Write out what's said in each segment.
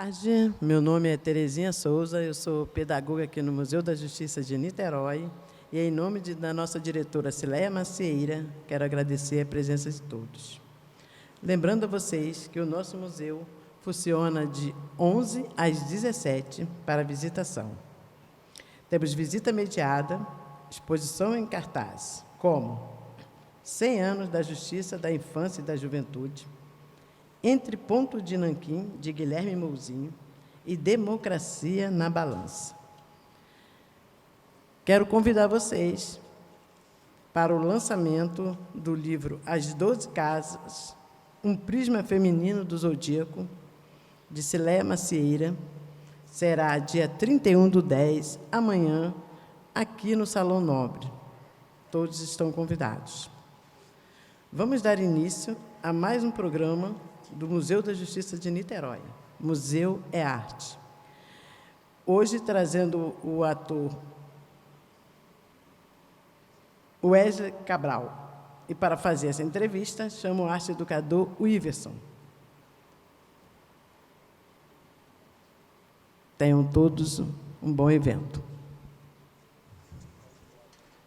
tarde, meu nome é Terezinha Souza, eu sou pedagoga aqui no Museu da Justiça de Niterói e, em nome da nossa diretora Cileia Macieira, quero agradecer a presença de todos. Lembrando a vocês que o nosso museu funciona de 11 às 17 para visitação. Temos visita mediada, exposição em cartaz, como 100 anos da Justiça da Infância e da Juventude, Entre Ponto de Nanquim, de Guilherme Mouzinho, e Democracia na Balança. Quero convidar vocês para o lançamento do livro As 12 Casas, um prisma feminino do Zodíaco, de Cileia Macieira. Será dia 31/10, amanhã, aqui no Salão Nobre. Todos estão convidados. Vamos dar início a mais um programa do Museu da Justiça de Niterói. Museu é Arte. Hoje, trazendo o ator Wesley Cabral. E, para fazer essa entrevista, chamo o arte-educador Iverson. Tenham todos um bom evento.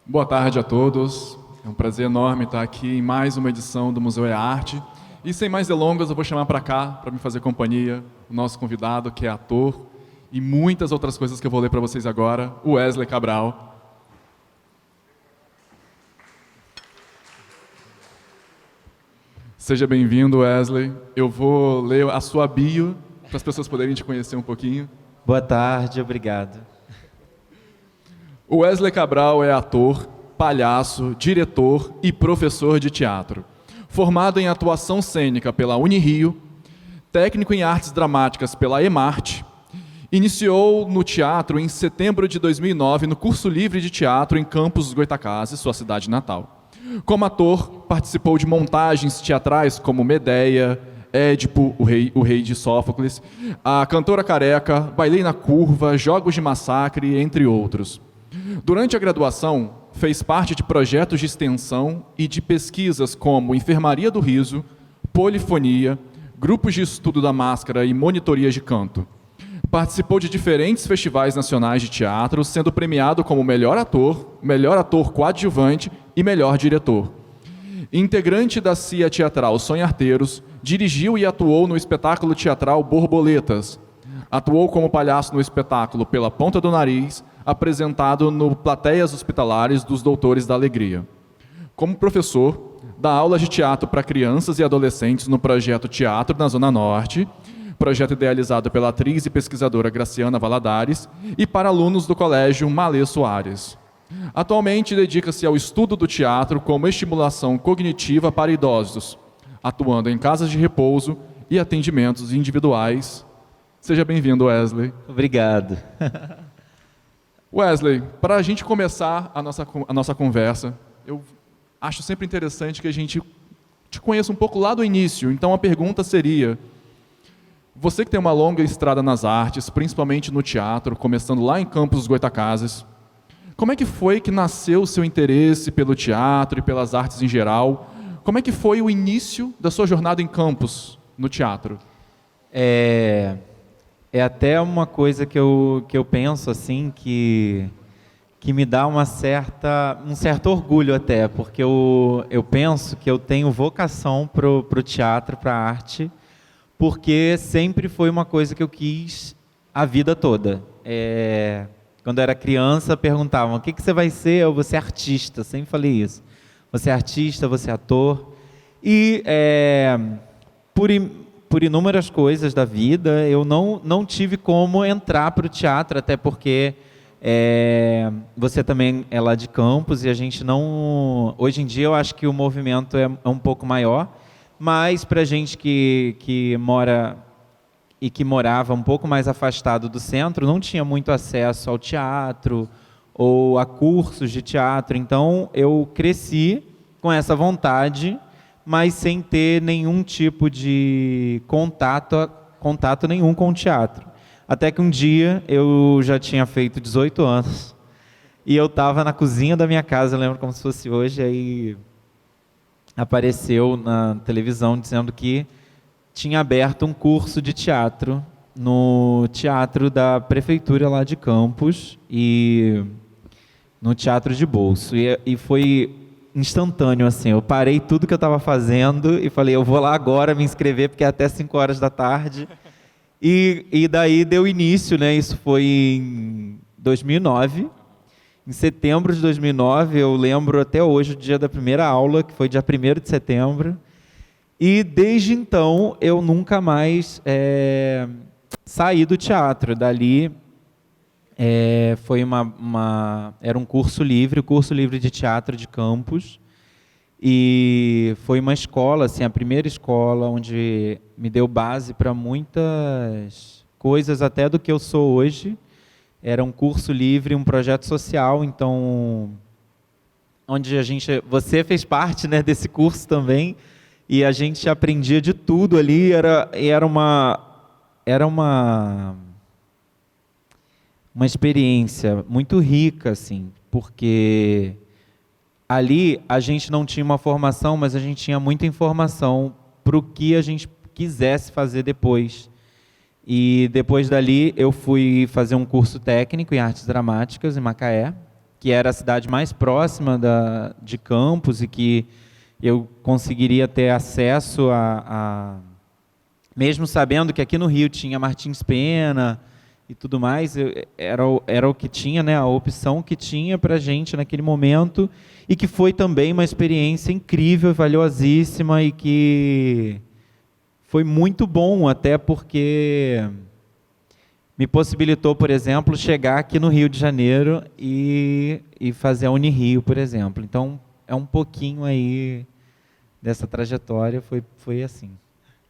Boa tarde a todos. É um prazer enorme estar aqui em mais uma edição do Museu é Arte. E sem mais delongas, eu vou chamar para cá, para me fazer companhia, o nosso convidado, que é ator, e muitas outras coisas que eu vou ler para vocês agora, o Wesley Cabral. Seja bem-vindo, Wesley. Eu vou ler a sua bio, para as pessoas poderem te conhecer um pouquinho. Boa tarde, obrigado. O Wesley Cabral é ator, palhaço, diretor e professor de teatro. Formado em atuação cênica pela Unirio, técnico em artes dramáticas pela EMARTE, iniciou no teatro em setembro de 2009 no curso livre de teatro em Campos dos Goytacazes, sua cidade natal. Como ator, participou de montagens teatrais como Medeia, Édipo, o rei de Sófocles, A Cantora Careca, Bailei na Curva, Jogos de Massacre, entre outros. Durante a graduação, fez parte de projetos de extensão e de pesquisas como Enfermaria do Riso, Polifonia, Grupos de Estudo da Máscara e Monitorias de Canto. Participou de diferentes festivais nacionais de teatro, sendo premiado como melhor ator coadjuvante e melhor diretor. Integrante da CIA Teatral Sonharteiros, dirigiu e atuou no espetáculo teatral Borboletas. Atuou como palhaço no espetáculo Pela Ponta do Nariz, apresentado no Plateias Hospitalares dos Doutores da Alegria. Como professor, dá aulas de teatro para crianças e adolescentes no projeto Teatro na Zona Norte, projeto idealizado pela atriz e pesquisadora Graciana Valadares, e para alunos do Colégio Malê Soares. Atualmente, dedica-se ao estudo do teatro como estimulação cognitiva para idosos, atuando em casas de repouso e atendimentos individuais. Seja bem-vindo, Wesley. Obrigado. Wesley, para a gente começar a nossa conversa, eu acho sempre interessante que a gente te conheça um pouco lá do início. Então, a pergunta seria, você que tem uma longa estrada nas artes, principalmente no teatro, começando lá em Campos dos Goytacazes, como é que foi que nasceu o seu interesse pelo teatro e pelas artes em geral? Como é que foi o início da sua jornada em Campos, no teatro? É até uma coisa que eu penso assim, que me dá um certo orgulho até, porque eu penso que eu tenho vocação pro teatro, pra arte, porque sempre foi uma coisa que eu quis a vida toda. Quando eu era criança, perguntavam, o que você vai ser? Eu vou ser artista, sempre falei isso. Você é artista, você é ator. E por inúmeras coisas da vida, eu não tive como entrar para o teatro, até porque você também é lá de Campos e a gente não... Hoje em dia eu acho que o movimento é um pouco maior, mas para a gente que mora e que morava um pouco mais afastado do centro, não tinha muito acesso ao teatro ou a cursos de teatro. Então eu cresci com essa vontade, mas sem ter nenhum tipo de contato nenhum com o teatro. Até que um dia, eu já tinha feito 18 anos, e eu estava na cozinha da minha casa, eu lembro como se fosse hoje, aí apareceu na televisão dizendo que tinha aberto um curso de teatro no teatro da prefeitura lá de Campos e no teatro de bolso. E foi instantâneo, assim. Eu parei tudo que eu estava fazendo e falei, eu vou lá agora me inscrever, porque é até 5 horas da tarde. E daí deu início, né? Isso foi em 2009. Em setembro de 2009, eu lembro até hoje o dia da primeira aula, que foi dia 1º de setembro. E desde então, eu nunca mais saí do teatro. Dali, foi era um curso livre, o curso livre de teatro de Campos. E foi uma escola, assim, a primeira escola onde me deu base para muitas coisas, até do que eu sou hoje. Era um curso livre, um projeto social, então, onde você fez parte, né, desse curso também, e a gente aprendia de tudo ali. Era uma experiência muito rica, assim, porque ali a gente não tinha uma formação, mas a gente tinha muita informação para o que a gente quisesse fazer depois. E depois dali eu fui fazer um curso técnico em artes dramáticas em Macaé, que era a cidade mais próxima de Campos e que eu conseguiria ter acesso mesmo sabendo que aqui no Rio tinha Martins Pena e tudo mais, era o que tinha, né, a opção que tinha para a gente naquele momento, e que foi também uma experiência incrível, valiosíssima, e que foi muito bom, até porque me possibilitou, por exemplo, chegar aqui no Rio de Janeiro e fazer a Unirio, por exemplo. Então, é um pouquinho aí dessa trajetória, foi assim.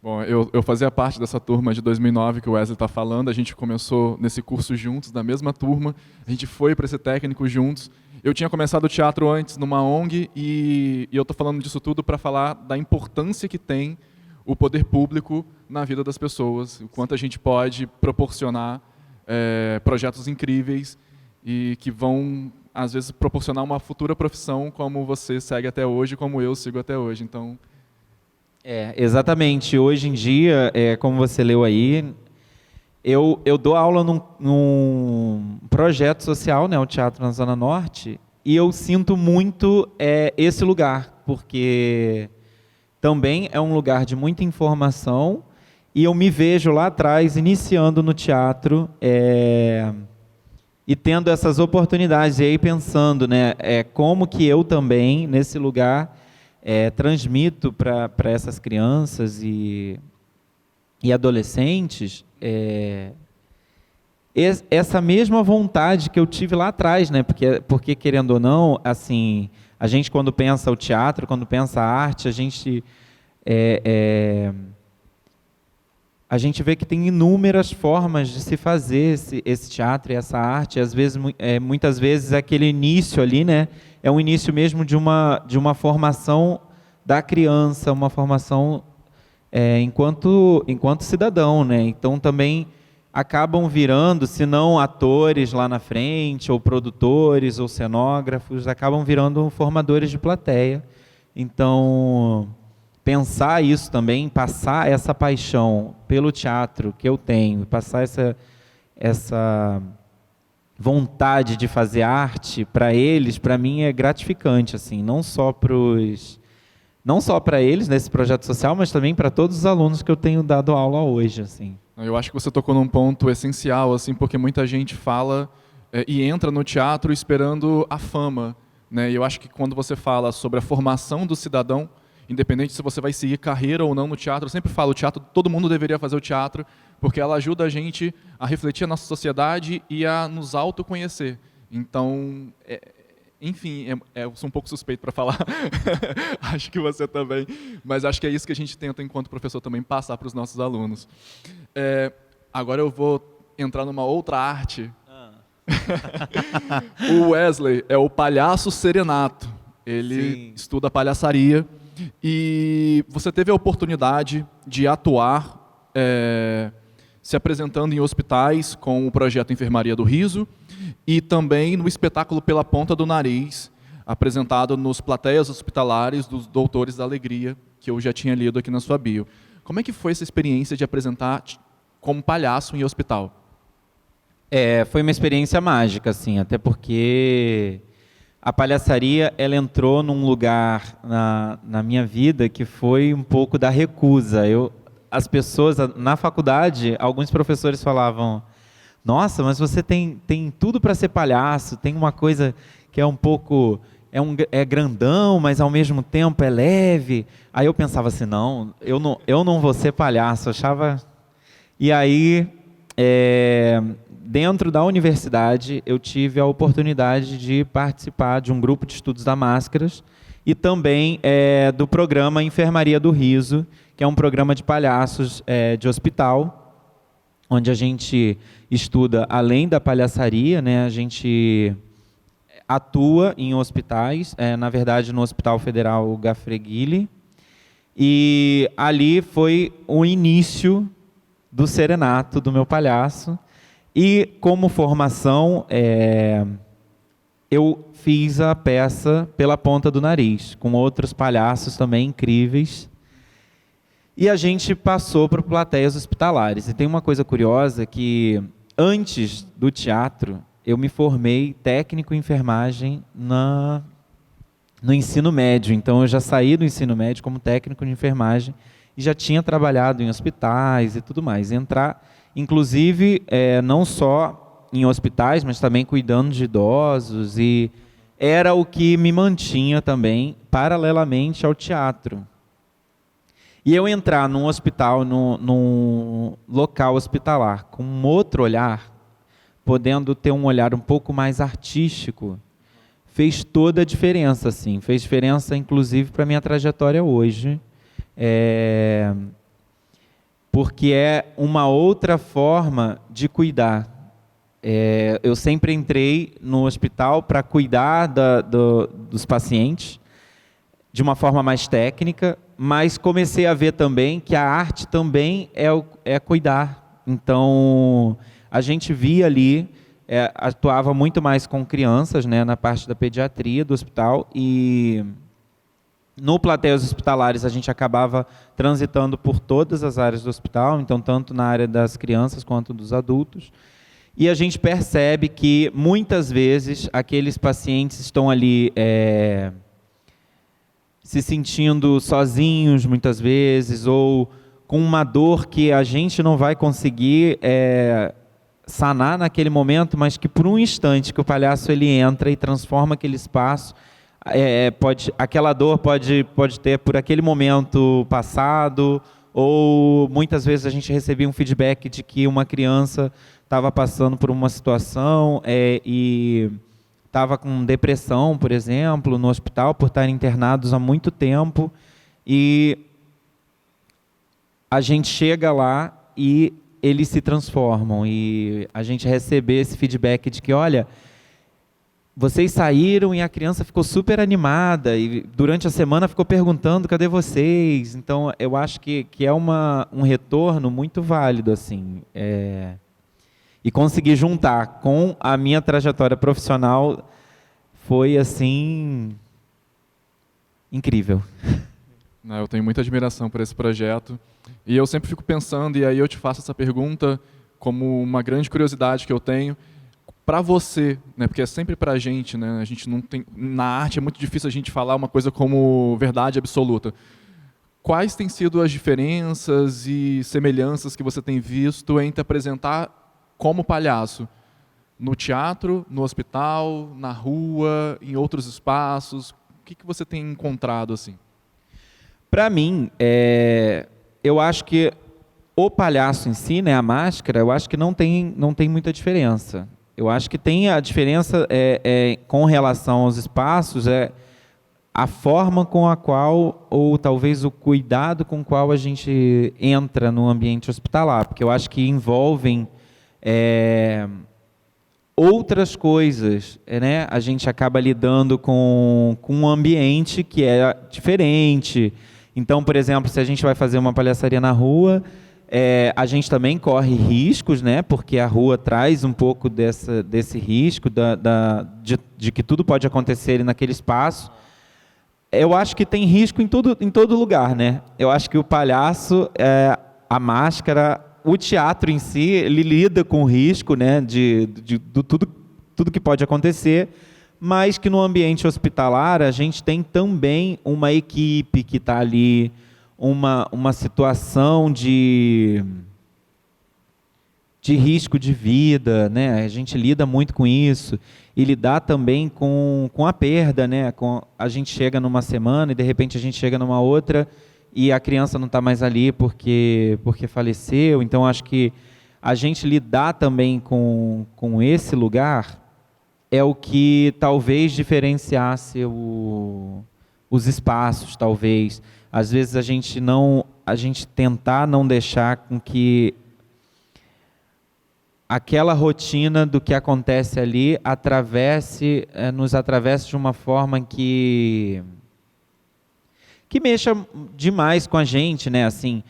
Bom, eu fazia parte dessa turma de 2009 que o Wesley está falando. A gente começou nesse curso juntos, na mesma turma. A gente foi para esse técnico juntos. Eu tinha começado o teatro antes numa ONG e eu estou falando disso tudo para falar da importância que tem o poder público na vida das pessoas, o quanto a gente pode proporcionar projetos incríveis e que vão, às vezes, proporcionar uma futura profissão como você segue até hoje, como eu sigo até hoje. Então, exatamente. Hoje em dia, como você leu aí, eu dou aula num projeto social, né, o Teatro na Zona Norte, e eu sinto muito esse lugar, porque também é um lugar de muita informação, e eu me vejo lá atrás, iniciando no teatro, e tendo essas oportunidades, e aí pensando, né, como que eu também, nesse lugar, transmito para essas crianças e adolescentes essa mesma vontade que eu tive lá atrás, né? Porque querendo ou não, assim, a gente quando pensa o teatro, quando pensa a arte, a gente vê que tem inúmeras formas de se fazer esse teatro e essa arte. Às vezes, muitas vezes, aquele início ali, né, é um início mesmo de uma formação da criança, uma formação enquanto cidadão, né? Então também acabam virando, se não atores lá na frente, ou produtores, ou cenógrafos, acabam virando formadores de plateia. Então, pensar isso também, passar essa paixão pelo teatro que eu tenho, passar essa vontade de fazer arte para eles, para mim é gratificante, assim, não só para eles nesse projeto social, mas também para todos os alunos que eu tenho dado aula hoje, assim. Eu acho que você tocou num ponto essencial, assim, porque muita gente fala e entra no teatro esperando a fama, né? E eu acho que quando você fala sobre a formação do cidadão, independente se você vai seguir carreira ou não no teatro, eu sempre falo, o teatro, todo mundo deveria fazer o teatro, porque ela ajuda a gente a refletir a nossa sociedade e a nos autoconhecer. Então, enfim, eu sou um pouco suspeito para falar, acho que você também, mas acho que é isso que a gente tenta, enquanto professor, também passar para os nossos alunos. Agora eu vou entrar numa outra arte. O Wesley é o palhaço serenato, ele estuda palhaçaria, e você teve a oportunidade de atuar se apresentando em hospitais com o projeto Enfermaria do Riso e também no espetáculo Pela Ponta do Nariz, apresentado nos plateias hospitalares dos Doutores da Alegria, que eu já tinha lido aqui na sua bio. Como é que foi essa experiência de apresentar como palhaço em hospital? Foi uma experiência mágica, assim, até porque a palhaçaria ela entrou num lugar na minha vida que foi um pouco da recusa. As pessoas, na faculdade, alguns professores falavam: nossa, mas você tem tudo para ser palhaço, tem uma coisa que é um pouco... É grandão, mas ao mesmo tempo é leve. Aí eu pensava assim, não, eu não vou ser palhaço. Achava... E aí, dentro da universidade, eu tive a oportunidade de participar de um grupo de estudos da Máscaras e também do programa Enfermaria do Riso, que é um programa de palhaços de hospital, onde a gente estuda, além da palhaçaria, né, a gente atua em hospitais, na verdade no Hospital Federal Gafreguili, e ali foi o início do serenato do meu palhaço. E como formação, eu fiz a peça Pela Ponta do Nariz, com outros palhaços também incríveis. E a gente passou para plateias hospitalares. E tem uma coisa curiosa que, antes do teatro, eu me formei técnico em enfermagem no ensino médio. Então, eu já saí do ensino médio como técnico de enfermagem e já tinha trabalhado em hospitais e tudo mais. Inclusive, não só em hospitais, mas também cuidando de idosos. E era o que me mantinha também, paralelamente ao teatro. E eu entrar num hospital, num local hospitalar, com um outro olhar, podendo ter um olhar um pouco mais artístico, fez toda a diferença, assim. Fez diferença, inclusive, para a minha trajetória hoje. Porque é uma outra forma de cuidar. Eu sempre entrei no hospital para cuidar dos pacientes, de uma forma mais técnica, mas comecei a ver também que a arte também é cuidar. Então, a gente via ali, atuava muito mais com crianças, né, na parte da pediatria do hospital, e no plateias hospitalares a gente acabava transitando por todas as áreas do hospital, então tanto na área das crianças quanto dos adultos. E a gente percebe que muitas vezes aqueles pacientes estão ali se sentindo sozinhos muitas vezes, ou com uma dor que a gente não vai conseguir sanar naquele momento, mas que por um instante que o palhaço ele entra e transforma aquele espaço, aquela dor pode ter por aquele momento passado, ou muitas vezes a gente recebia um feedback de que uma criança estava passando por uma situação e estava com depressão, por exemplo, no hospital, por estarem internados há muito tempo, e a gente chega lá e eles se transformam, e a gente recebe esse feedback de que, olha, vocês saíram e a criança ficou super animada, e durante a semana ficou perguntando, cadê vocês? Então, eu acho que é um retorno muito válido, assim, e conseguir juntar com a minha trajetória profissional foi, assim, incrível. Eu tenho muita admiração por esse projeto. E eu sempre fico pensando, e aí eu te faço essa pergunta como uma grande curiosidade que eu tenho. Para você, né, porque é sempre para a gente, né, a gente não tem, na arte é muito difícil a gente falar uma coisa como verdade absoluta. Quais têm sido as diferenças e semelhanças que você tem visto entre apresentar como palhaço no teatro, no hospital, na rua, em outros espaços? O que você tem encontrado assim? Para mim, eu acho que o palhaço em si, né, a máscara, eu acho que não tem muita diferença. Eu acho que tem a diferença com relação aos espaços, a forma com a qual, ou talvez o cuidado com o qual a gente entra no ambiente hospitalar, porque eu acho que envolvem outras coisas, né? A gente acaba lidando com um ambiente que é diferente. Então, por exemplo, se a gente vai fazer uma palhaçaria na rua, a gente também corre riscos, né? Porque a rua traz um pouco desse risco de que tudo pode acontecer naquele espaço. Eu acho que tem risco em todo lugar, né? Eu acho que o palhaço, a máscara, o teatro em si, ele lida com o risco, né, de tudo que pode acontecer, mas que no ambiente hospitalar a gente tem também uma equipe que está ali, uma situação de risco de vida, né? A gente lida muito com isso, e lidar também com a perda, né? A gente chega numa semana e de repente a gente chega numa outra e a criança não está mais ali porque faleceu. Então acho que a gente lidar também com esse lugar é o que talvez diferenciasse os espaços, talvez. Às vezes a gente tentar não deixar com que aquela rotina do que acontece ali nos atravesse de uma forma que mexa demais com a gente, né? Assim,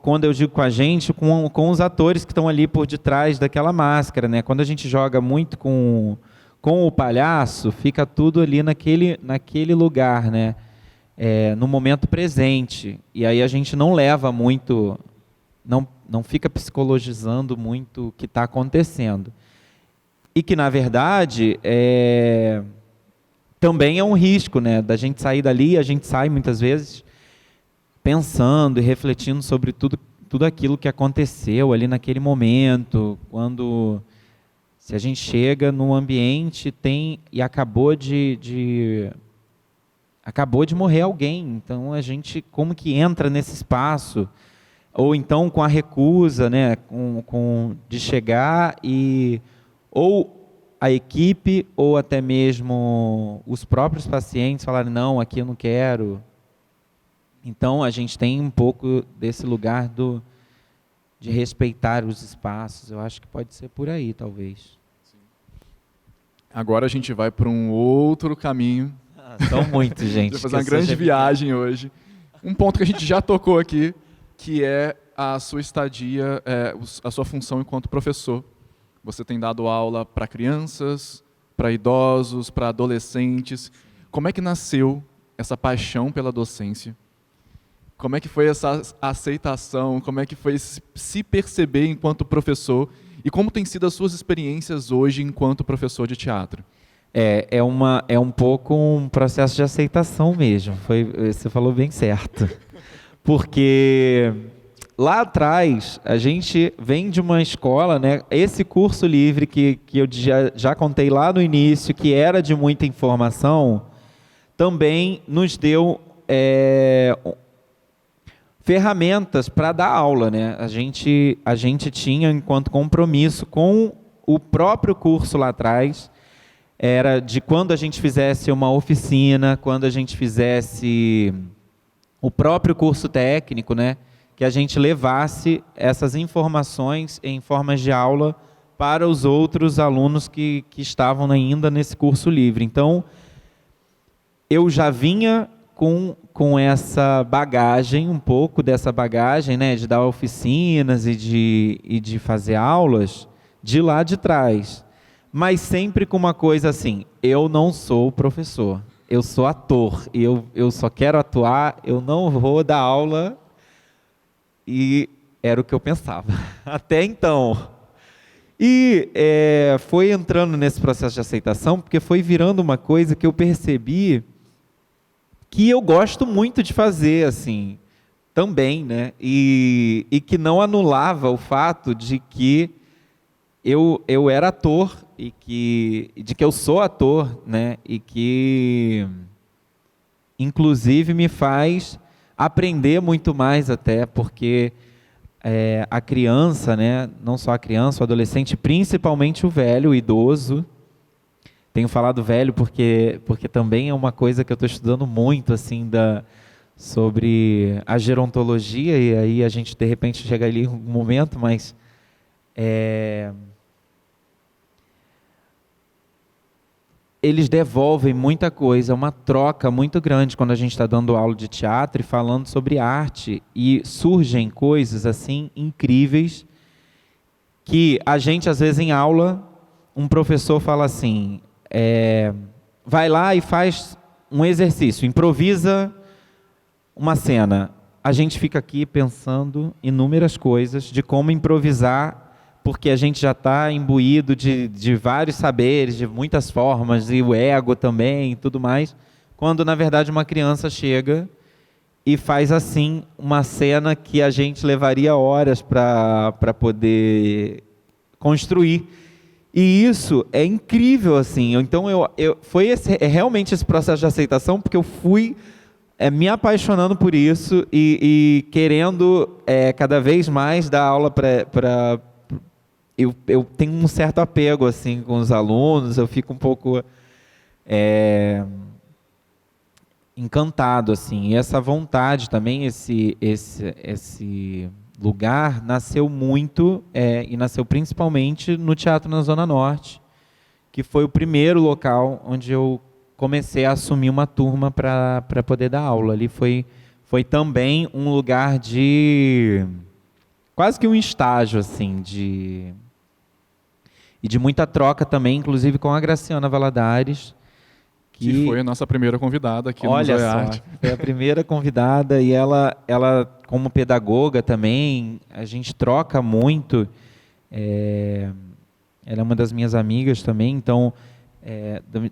quando eu digo com a gente, com os atores que estão ali por detrás daquela máscara, né? Quando a gente joga muito com o palhaço, fica tudo ali naquele lugar, né? No momento presente. E aí a gente não leva muito, não fica psicologizando muito o que está acontecendo. E que, na verdade, também é um risco, né? Da gente sair dali, a gente sai muitas vezes pensando e refletindo sobre tudo aquilo que aconteceu ali naquele momento, se a gente chega num ambiente e acabou de morrer alguém, então a gente como que entra nesse espaço, ou então com a recusa, né, de chegar ou a equipe ou até mesmo os próprios pacientes falarem, não, aqui eu não quero. Então a gente tem um pouco desse lugar de respeitar os espaços. Eu acho que pode ser por aí, talvez. Agora a gente vai para um outro caminho. São muitos, gente. Vou fazer uma grande viagem hoje. Um ponto que a gente já tocou aqui, que é a sua estadia, a sua função enquanto professor. Você tem dado aula para crianças, para idosos, para adolescentes. Como é que nasceu essa paixão pela docência? Como é que foi essa aceitação? Como é que foi se perceber enquanto professor? E como tem sido as suas experiências hoje enquanto professor de teatro? É um pouco um processo de aceitação mesmo. Você falou bem certo. Porque lá atrás, a gente vem de uma escola, né? Esse curso livre que eu já contei lá no início, que era de muita informação, também nos deu ferramentas para dar aula, né? A gente tinha, enquanto compromisso com o próprio curso lá atrás, era de quando a gente fizesse uma oficina, quando a gente fizesse o próprio curso técnico, né? Que a gente levasse essas informações em formas de aula para os outros alunos que estavam ainda nesse curso livre. Então, eu já vinha com essa bagagem, um pouco dessa bagagem, né, de dar oficinas e de fazer aulas de lá de trás. Mas sempre com uma coisa assim, eu não sou professor, eu sou ator, eu só quero atuar, eu não vou dar aula, e era o que eu pensava, até então. E foi entrando nesse processo de aceitação, porque foi virando uma coisa que eu percebi que eu gosto muito de fazer, assim, também, né? E que não anulava o fato de que eu era ator, de que eu sou ator, né? E que, inclusive, me faz aprender muito mais até, porque a criança, né? Não só a criança, o adolescente, principalmente o velho, o idoso. Tenho falado velho porque também é uma coisa que eu estou estudando muito, assim, sobre a gerontologia, e aí a gente, de repente, chega ali um momento, mas eles devolvem muita coisa, uma troca muito grande quando a gente está dando aula de teatro e falando sobre arte, e surgem coisas assim incríveis que a gente, às vezes, em aula, um professor fala assim, vai lá e faz um exercício, improvisa uma cena. a gente fica aqui pensando inúmeras coisas de como improvisar, porque a gente já está imbuído de vários saberes, de muitas formas, e o ego também e tudo mais, quando, na verdade, uma criança chega e faz, assim, uma cena que a gente levaria horas para poder construir. E isso é incrível, assim. Então, foi realmente esse processo de aceitação, porque eu fui me apaixonando por isso e querendo cada vez mais dar aula para... Eu tenho um certo apego assim, com os alunos, eu fico um pouco encantado. Assim. E essa vontade também, esse lugar, nasceu muito e nasceu principalmente no Teatro na Zona Norte, que foi o primeiro local onde eu comecei a assumir uma turma para poder dar aula. Ali foi também um lugar de... quase que um estágio, assim, e de muita troca também, inclusive com a Graciana Valadares. Que foi a nossa primeira convidada aqui no Olha Museu só, Arte. foi a primeira convidada, e ela como pedagoga também, a gente troca muito. Ela é uma das minhas amigas também, então...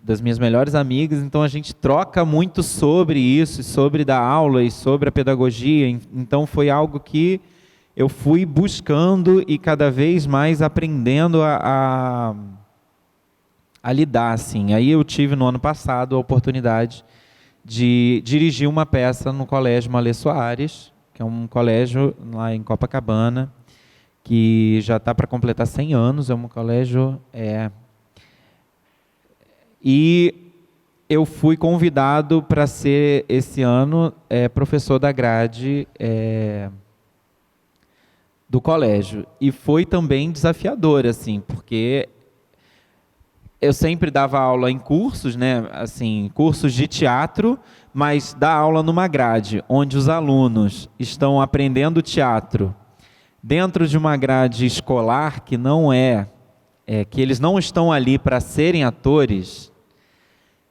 das minhas melhores amigas, então a gente troca muito sobre isso, sobre dar aula e sobre a pedagogia. Então foi algo que eu fui buscando e cada vez mais aprendendo a lidar, assim. Aí eu tive no ano passado a oportunidade de dirigir uma peça no Colégio Malê Soares, que é um colégio lá em Copacabana, que já está para completar 100 anos, é um colégio... E eu fui convidado para ser, esse ano, professor da grade do colégio. E foi também desafiador, assim, porque eu sempre dava aula em cursos, né, assim, cursos de teatro, mas dar aula numa grade, onde os alunos estão aprendendo teatro dentro de uma grade escolar que não que eles não estão ali para serem atores,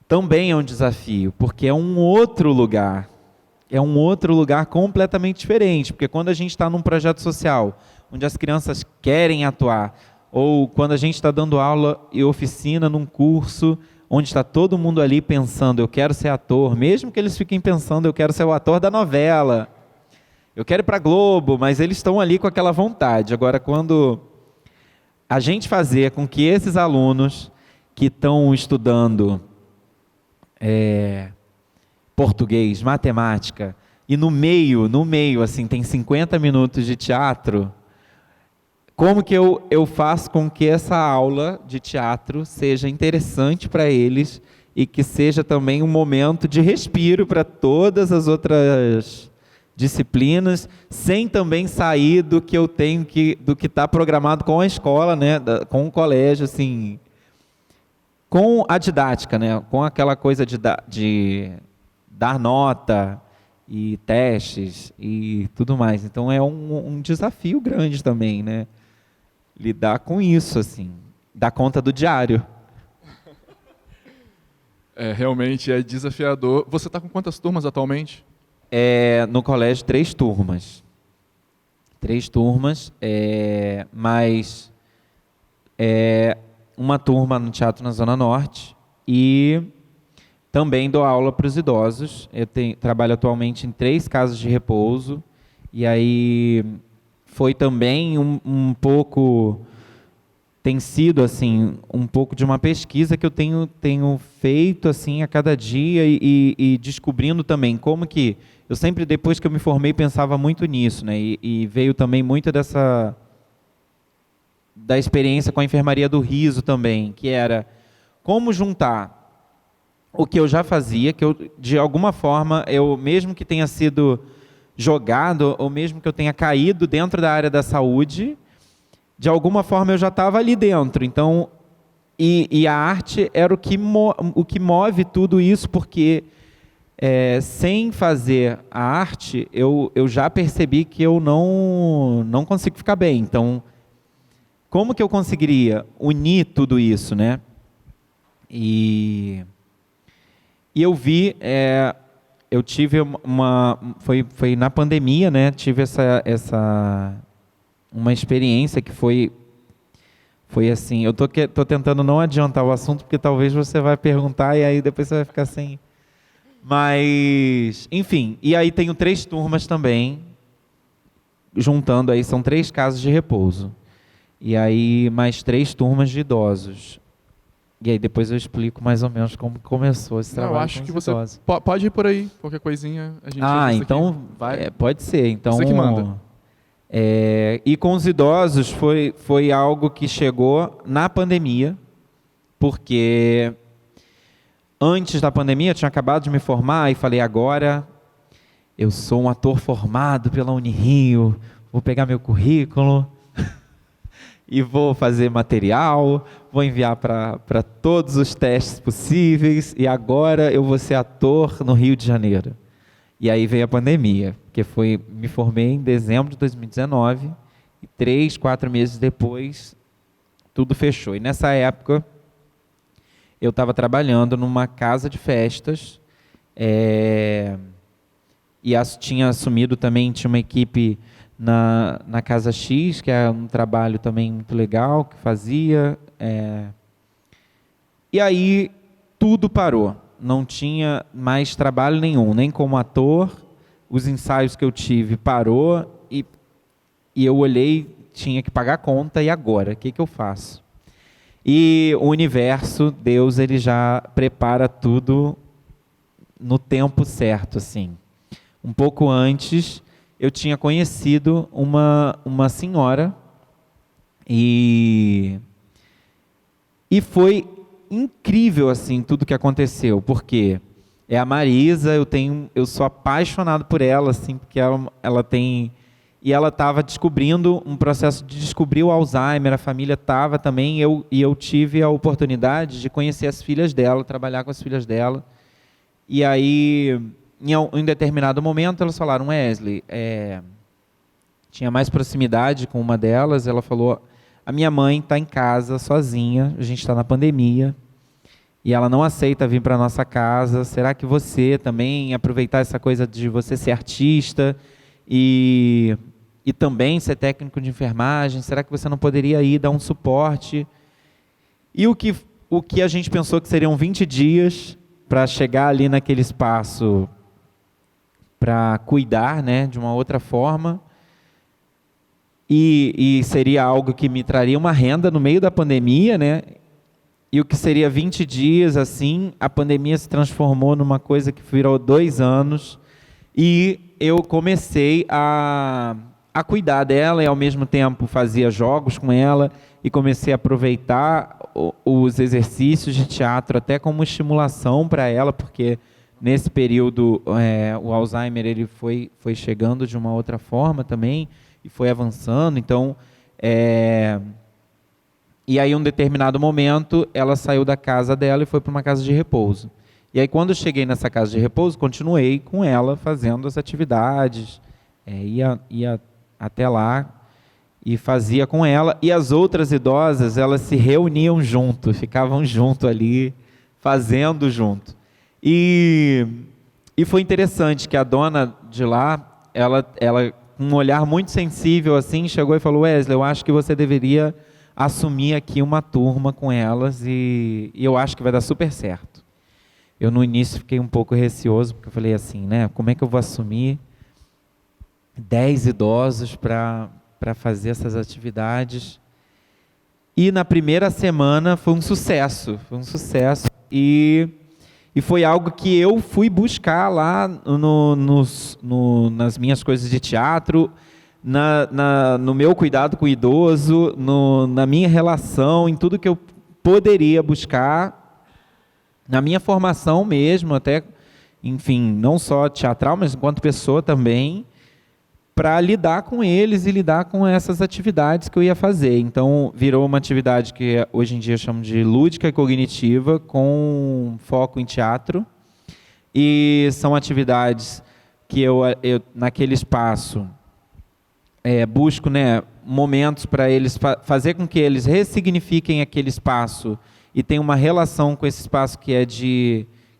também é um desafio, porque é um outro lugar completamente diferente, porque quando a gente está num projeto social, onde as crianças querem atuar, ou quando a gente está dando aula e oficina num curso, onde está todo mundo ali pensando, eu quero ser ator, mesmo que eles fiquem pensando, eu quero ser o ator da novela, eu quero ir para a Globo, mas eles estão ali com aquela vontade. Agora, quando a gente fazer com que esses alunos que estão estudando português, matemática, e no meio, assim, tem 50 minutos de teatro, como que eu faço com que essa aula de teatro seja interessante para eles e que seja também um momento de respiro para todas as outras disciplinas, sem também sair do que eu tenho do que está programado com a escola, né, com o colégio, assim, com a didática, né, com aquela coisa de dar nota e testes e tudo mais. Então é um desafio grande também, né, lidar com isso, assim, dar conta do diário. Realmente é desafiador. Você está com quantas turmas atualmente? No colégio, 3 turmas. 3 turmas, mas uma turma no Teatro na Zona Norte e também dou aula para os idosos. Eu trabalho atualmente em 3 casas de repouso e aí foi também um pouco... Tem sido assim um pouco de uma pesquisa que eu tenho feito assim a cada dia e descobrindo também como que eu sempre, depois que eu me formei, pensava muito nisso, né? E veio também muito da experiência com a enfermaria do riso também, que era como juntar o que eu já fazia, que eu, de alguma forma, eu mesmo que tenha sido jogado, ou mesmo que eu tenha caído dentro da área da saúde, de alguma forma eu já estava ali dentro. Então, e a arte era o que move tudo isso, porque sem fazer a arte, eu já percebi que eu não consigo ficar bem. Então, como que eu conseguiria unir tudo isso, né? E eu vi, eu tive foi na pandemia, né? Tive uma experiência que foi assim. Eu tô tentando não adiantar o assunto porque talvez você vai perguntar e aí depois você vai ficar sem. Mas, enfim, e aí tenho 3 turmas também, juntando aí são 3 casas de repouso. E aí mais 3 turmas de idosos. E aí depois eu explico mais ou menos como começou esse trabalho. Eu acho com que os você idosos. pode ir por aí, qualquer coisinha a gente... Então vai. pode ser. Então, Você que manda. E com os idosos foi algo que chegou na pandemia, porque antes da pandemia eu tinha acabado de me formar e falei, agora eu sou um ator formado pela Unirio, vou pegar meu currículo e vou fazer material, vou enviar para todos os testes possíveis e agora eu vou ser ator no Rio de Janeiro. E aí veio a pandemia, que me formei em dezembro de 2019 e 3, 4 meses depois tudo fechou. E nessa época eu estava trabalhando numa casa de festas tinha assumido também, tinha uma equipe na Casa X, que é um trabalho também muito legal, que fazia. E aí tudo parou. Não tinha mais trabalho nenhum, nem como ator. Os ensaios que eu tive parou e eu olhei, tinha que pagar a conta, e agora? O que eu faço? E o universo, Deus, ele já prepara tudo no tempo certo, assim. Um pouco antes, eu tinha conhecido uma senhora e foi incrível assim tudo que aconteceu, porque é a Marisa, eu sou apaixonado por ela, assim, porque ela tem, e ela estava descobrindo um processo de descobrir o Alzheimer, a família estava também, e eu tive a oportunidade de conhecer as filhas dela, trabalhar com as filhas dela, e aí em determinado momento elas falaram, Wesley, tinha mais proximidade com uma delas, ela falou, a minha mãe está em casa sozinha, a gente está na pandemia, e ela não aceita vir para a nossa casa, será que você também aproveitar essa coisa de você ser artista e também ser técnico de enfermagem, será que você não poderia ir dar um suporte? E o que a gente pensou que seriam 20 dias para chegar ali naquele espaço para cuidar, né, de uma outra forma, e seria algo que me traria uma renda no meio da pandemia, né? E o que seria 20 dias, assim, a pandemia se transformou numa coisa que virou 2 anos, e eu comecei a cuidar dela e ao mesmo tempo fazia jogos com ela e comecei a aproveitar os exercícios de teatro até como estimulação para ela, porque nesse período o Alzheimer ele foi chegando de uma outra forma também e foi avançando, então e aí, em um determinado momento, ela saiu da casa dela e foi para uma casa de repouso. E aí, quando eu cheguei nessa casa de repouso, continuei com ela fazendo as atividades, ia até lá e fazia com ela. E as outras idosas, elas se reuniam junto, ficavam junto ali, fazendo junto. E foi interessante que a dona de lá, ela com um olhar muito sensível, assim, chegou e falou, Wesley, eu acho que você deveria assumir aqui uma turma com elas e eu acho que vai dar super certo. Eu no início fiquei um pouco receoso, porque eu falei assim, né, como é que eu vou assumir 10 idosos para fazer essas atividades? E na primeira semana foi um sucesso e foi algo que eu fui buscar lá nas minhas coisas de teatro, no meu cuidado com o idoso, na minha relação, em tudo que eu poderia buscar, na minha formação mesmo, até, enfim, não só teatral, mas enquanto pessoa também, para lidar com eles e lidar com essas atividades que eu ia fazer. Então, virou uma atividade que hoje em dia eu chamo de lúdica e cognitiva, com foco em teatro, e são atividades que eu naquele espaço, busco, né, momentos para eles fazer com que eles ressignifiquem aquele espaço e tenham uma relação com esse espaço que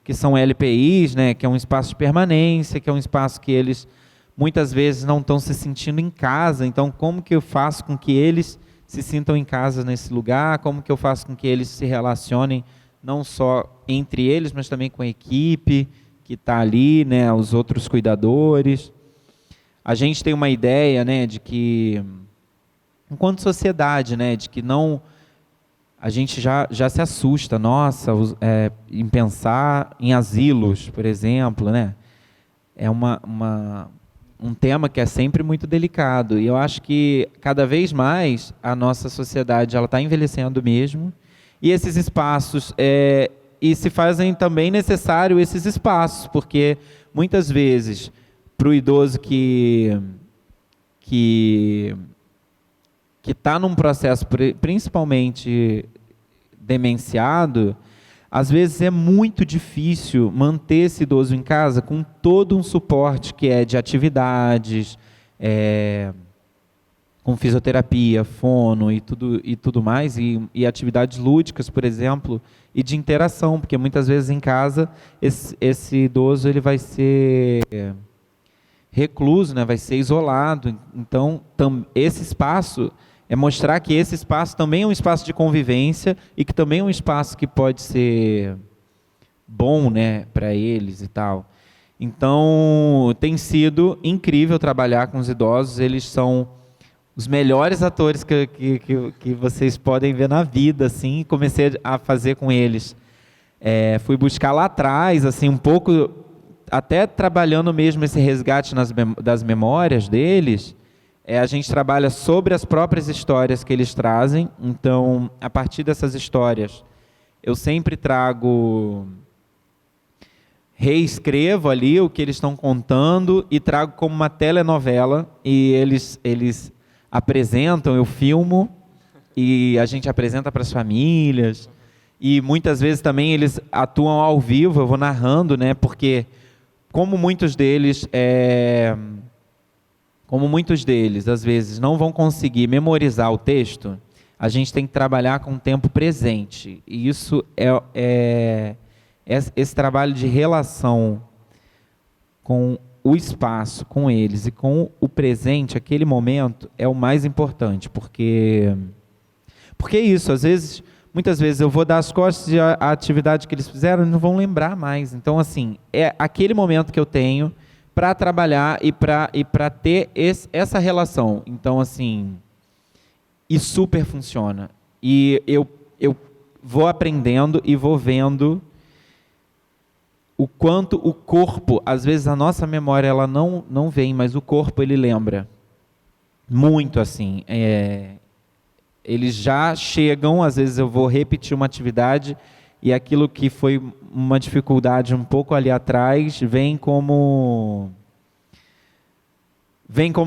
que são LPIs, né, que é um espaço de permanência, que é um espaço que eles muitas vezes não estão se sentindo em casa. Então, como que eu faço com que eles se sintam em casa nesse lugar? Como que eu faço com que eles se relacionem não só entre eles, mas também com a equipe que está ali, né, os outros cuidadores? A gente tem uma ideia, né, de que, enquanto sociedade, né, de que não... A gente já se assusta, nossa, em pensar em asilos, por exemplo, né? É um tema que é sempre muito delicado. E eu acho que, cada vez mais, a nossa sociedade está envelhecendo mesmo. E esses espaços... e se fazem também necessário esses espaços, porque, muitas vezes, para o idoso que está num processo principalmente demenciado, às vezes é muito difícil manter esse idoso em casa com todo um suporte que é de atividades, com fisioterapia, fono e tudo mais, e atividades lúdicas, por exemplo, e de interação, porque muitas vezes em casa esse idoso ele vai ser recluso, né, vai ser isolado. Então, esse espaço é mostrar que esse espaço também é um espaço de convivência e que também é um espaço que pode ser bom, né, para eles e tal. Então, tem sido incrível trabalhar com os idosos. Eles são os melhores atores que vocês podem ver na vida, assim. Comecei a fazer com eles. Fui buscar lá atrás, assim, um pouco, até trabalhando mesmo esse resgate das memórias deles. A gente trabalha sobre as próprias histórias que eles trazem. Então, a partir dessas histórias, eu sempre reescrevo ali o que eles estão contando e trago como uma telenovela. E eles apresentam, eu filmo, e a gente apresenta para as famílias. E muitas vezes também eles atuam ao vivo, eu vou narrando, né? Porque, como muitos deles, às vezes, não vão conseguir memorizar o texto, a gente tem que trabalhar com o tempo presente. E isso esse trabalho de relação com o espaço, com eles e com o presente, aquele momento, é o mais importante. Porque é isso, muitas vezes eu vou dar as costas e a atividade que eles fizeram, não vão lembrar mais. Então, assim, é aquele momento que eu tenho para trabalhar e para ter essa relação. Então, assim, e super funciona. E eu vou aprendendo e vou vendo o quanto o corpo, às vezes a nossa memória ela não vem, mas o corpo ele lembra. Muito, assim. Eles já chegam, às vezes eu vou repetir uma atividade e aquilo que foi uma dificuldade um pouco ali atrás vem como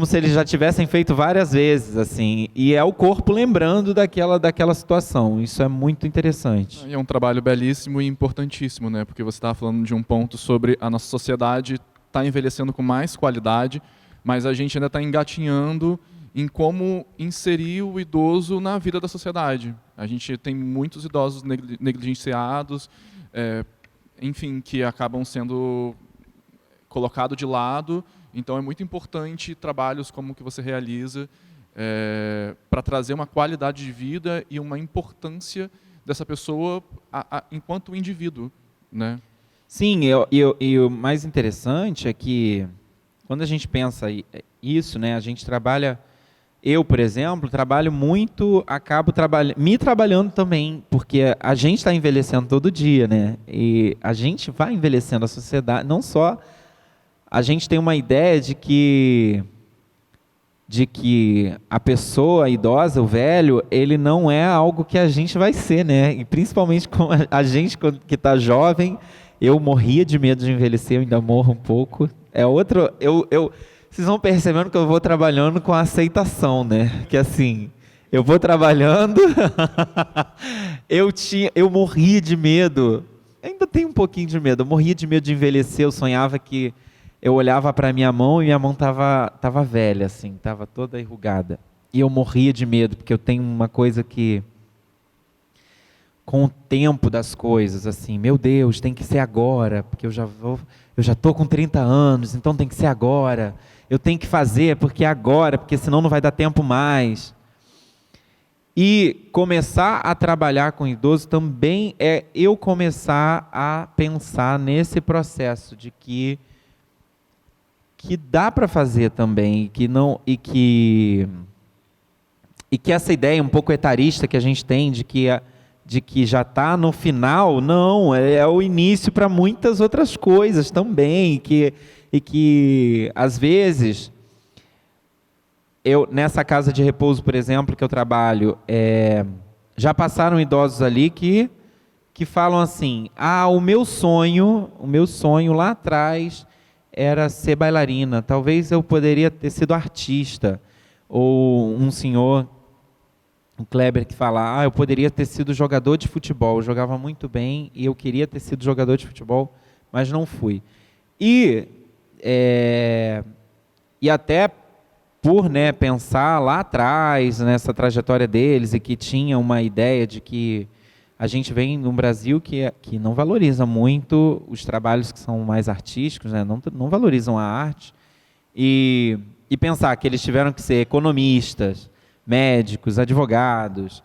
se eles já tivessem feito várias vezes, assim, e é o corpo lembrando daquela situação. Isso é muito interessante. É um trabalho belíssimo e importantíssimo, né? Porque você estava falando de um ponto sobre a nossa sociedade está envelhecendo com mais qualidade, mas a gente ainda está engatinhando em como inserir o idoso na vida da sociedade. A gente tem muitos idosos negligenciados, enfim, que acabam sendo colocados de lado. Então, é muito importante trabalhos como o que você realiza para trazer uma qualidade de vida e uma importância dessa pessoa enquanto indivíduo, né? Sim, e o mais interessante é que, quando a gente pensa isso, né, a gente trabalha... Eu, por exemplo, trabalho muito, acabo me trabalhando também, porque a gente está envelhecendo todo dia, né? E a gente vai envelhecendo a sociedade, não só... A gente tem uma ideia de que a pessoa idosa, o velho, ele não é algo que a gente vai ser, né? E principalmente com a gente que está jovem, eu morria de medo de envelhecer, eu ainda morro um pouco. Vocês vão percebendo que eu vou trabalhando com a aceitação, né? Que assim, eu vou trabalhando, eu morria de medo, ainda tenho um pouquinho de medo, eu morria de medo de envelhecer, eu sonhava que eu olhava para minha mão e minha mão tava velha, assim, tava toda enrugada. E eu morria de medo, porque eu tenho uma coisa que... com o tempo das coisas, assim, meu Deus, tem que ser agora, porque eu já estou com 30 anos, então tem que ser agora, eu tenho que fazer porque é agora, porque senão não vai dar tempo mais. E começar a trabalhar com idoso também é eu começar a pensar nesse processo de que dá para fazer também, e que essa ideia um pouco etarista que a gente tem de que já está no final, não, é o início para muitas outras coisas também, e que às vezes, nessa casa de repouso, por exemplo, que eu trabalho, já passaram idosos ali que falam assim, o meu sonho lá atrás era ser bailarina, talvez eu poderia ter sido artista, ou um senhor, o Kleber, que fala, eu poderia ter sido jogador de futebol, eu jogava muito bem e eu queria ter sido jogador de futebol, mas não fui. E até por pensar lá atrás, nessa trajetória deles, e que tinha uma ideia de que a gente vem num Brasil que não valoriza muito os trabalhos que são mais artísticos, né? Não valorizam a arte, e pensar que eles tiveram que ser economistas, médicos, advogados,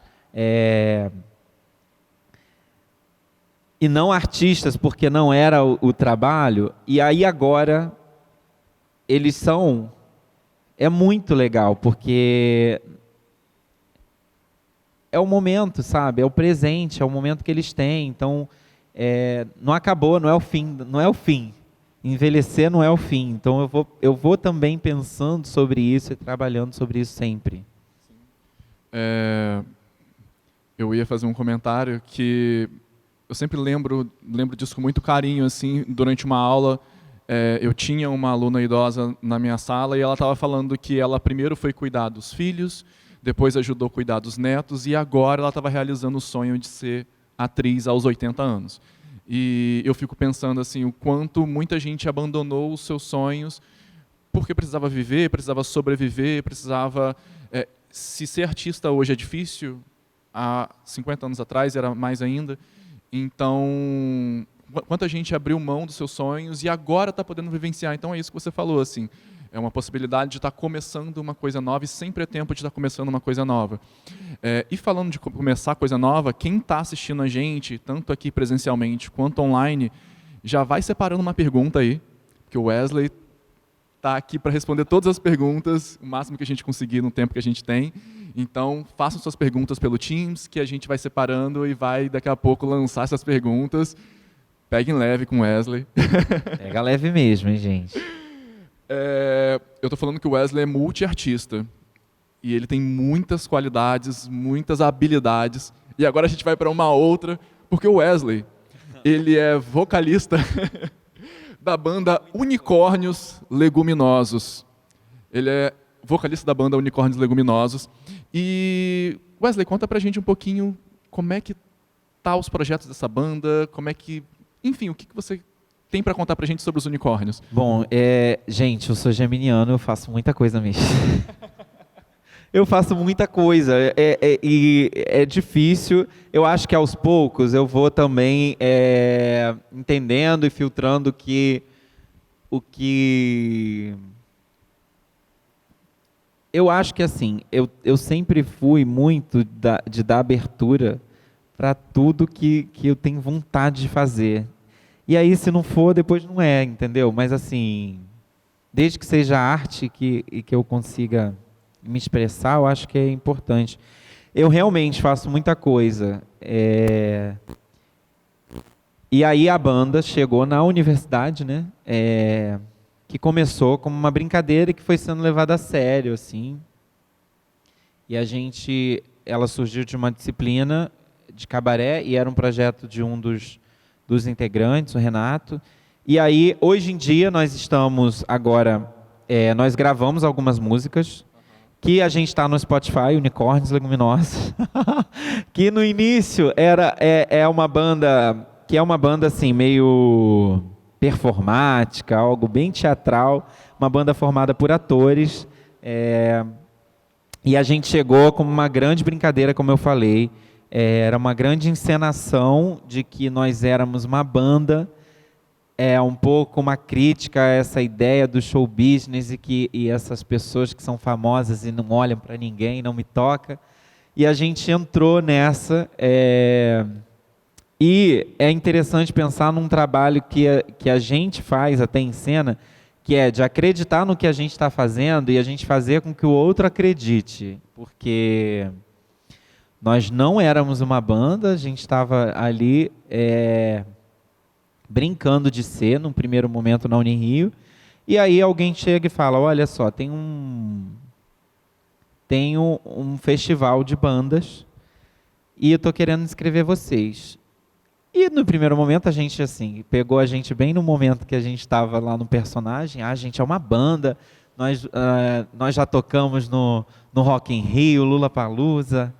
e não artistas, porque não era o trabalho, e aí agora eles são... É muito legal, porque é o momento, sabe? É o presente, é o momento que eles têm, então não acabou, não é o fim. Envelhecer não é o fim, então eu vou também pensando sobre isso e trabalhando sobre isso sempre. Eu ia fazer um comentário que eu sempre lembro disso com muito carinho, assim, durante uma aula. Eu tinha uma aluna idosa na minha sala e ela estava falando que ela primeiro foi cuidar dos filhos, depois ajudou a cuidar dos netos e agora ela estava realizando o sonho de ser atriz aos 80 anos. E eu fico pensando assim, o quanto muita gente abandonou os seus sonhos porque precisava viver, precisava sobreviver, precisava... Se ser artista hoje é difícil, há 50 anos atrás era mais ainda. Então, quanta gente abriu mão dos seus sonhos e agora está podendo vivenciar. Então é isso que você falou, assim, é uma possibilidade de estar começando uma coisa nova e sempre é tempo de estar começando uma coisa nova. E falando de começar coisa nova, quem está assistindo a gente, tanto aqui presencialmente quanto online, já vai separando uma pergunta aí, que o Wesley está aqui para responder todas as perguntas, o máximo que a gente conseguir no tempo que a gente tem. Então, façam suas perguntas pelo Teams, que a gente vai separando e vai, daqui a pouco, lançar essas perguntas. Peguem leve com o Wesley. Pega leve mesmo, hein, gente? Eu estou falando que o Wesley é multiartista. E ele tem muitas qualidades, muitas habilidades. E agora a gente vai para uma outra, porque o Wesley, ele é vocalista da banda Unicórnios Leguminosos. Ele é vocalista da banda Unicórnios Leguminosos. E, Wesley, conta pra gente um pouquinho como é que tá os projetos dessa banda, enfim, o que você tem para contar pra gente sobre os unicórnios? Bom, gente, eu sou geminiano, eu faço muita coisa mesmo. Eu faço muita coisa, e é difícil. Eu acho que aos poucos eu vou também entendendo e filtrando o que... Eu acho que assim, eu sempre fui muito de dar abertura para tudo que eu tenho vontade de fazer. E aí, se não for, depois não é, entendeu? Mas assim, desde que seja arte e que eu consiga me expressar, eu acho que é importante. Eu realmente faço muita coisa. E aí a banda chegou na universidade, né? Que começou como uma brincadeira e que foi sendo levada a sério, assim. E ela surgiu de uma disciplina de cabaré e era um projeto de um dos integrantes, o Renato. E aí, hoje em dia, nós estamos agora... nós gravamos algumas músicas que a gente está no Spotify, Unicórnios Leguminosos, que no início é uma banda que é uma banda assim, meio performática, algo bem teatral, uma banda formada por atores, e a gente chegou como uma grande brincadeira, como eu falei, Era uma grande encenação de que nós éramos uma banda, um pouco uma crítica a essa ideia do show business e essas pessoas que são famosas e não olham para ninguém, não me toca. E a gente entrou nessa. E é interessante pensar num trabalho que a gente faz até em cena, que é de acreditar no que a gente está fazendo e a gente fazer com que o outro acredite. Porque nós não éramos uma banda, a gente estava ali brincando de ser, num primeiro momento na Unirio, e aí alguém chega e fala, olha só, tem um festival de bandas e eu estou querendo inscrever vocês. E no primeiro momento a gente assim, pegou a gente bem no momento que a gente estava lá no personagem, a gente é uma banda, nós já tocamos no Rock in Rio, Lollapalooza.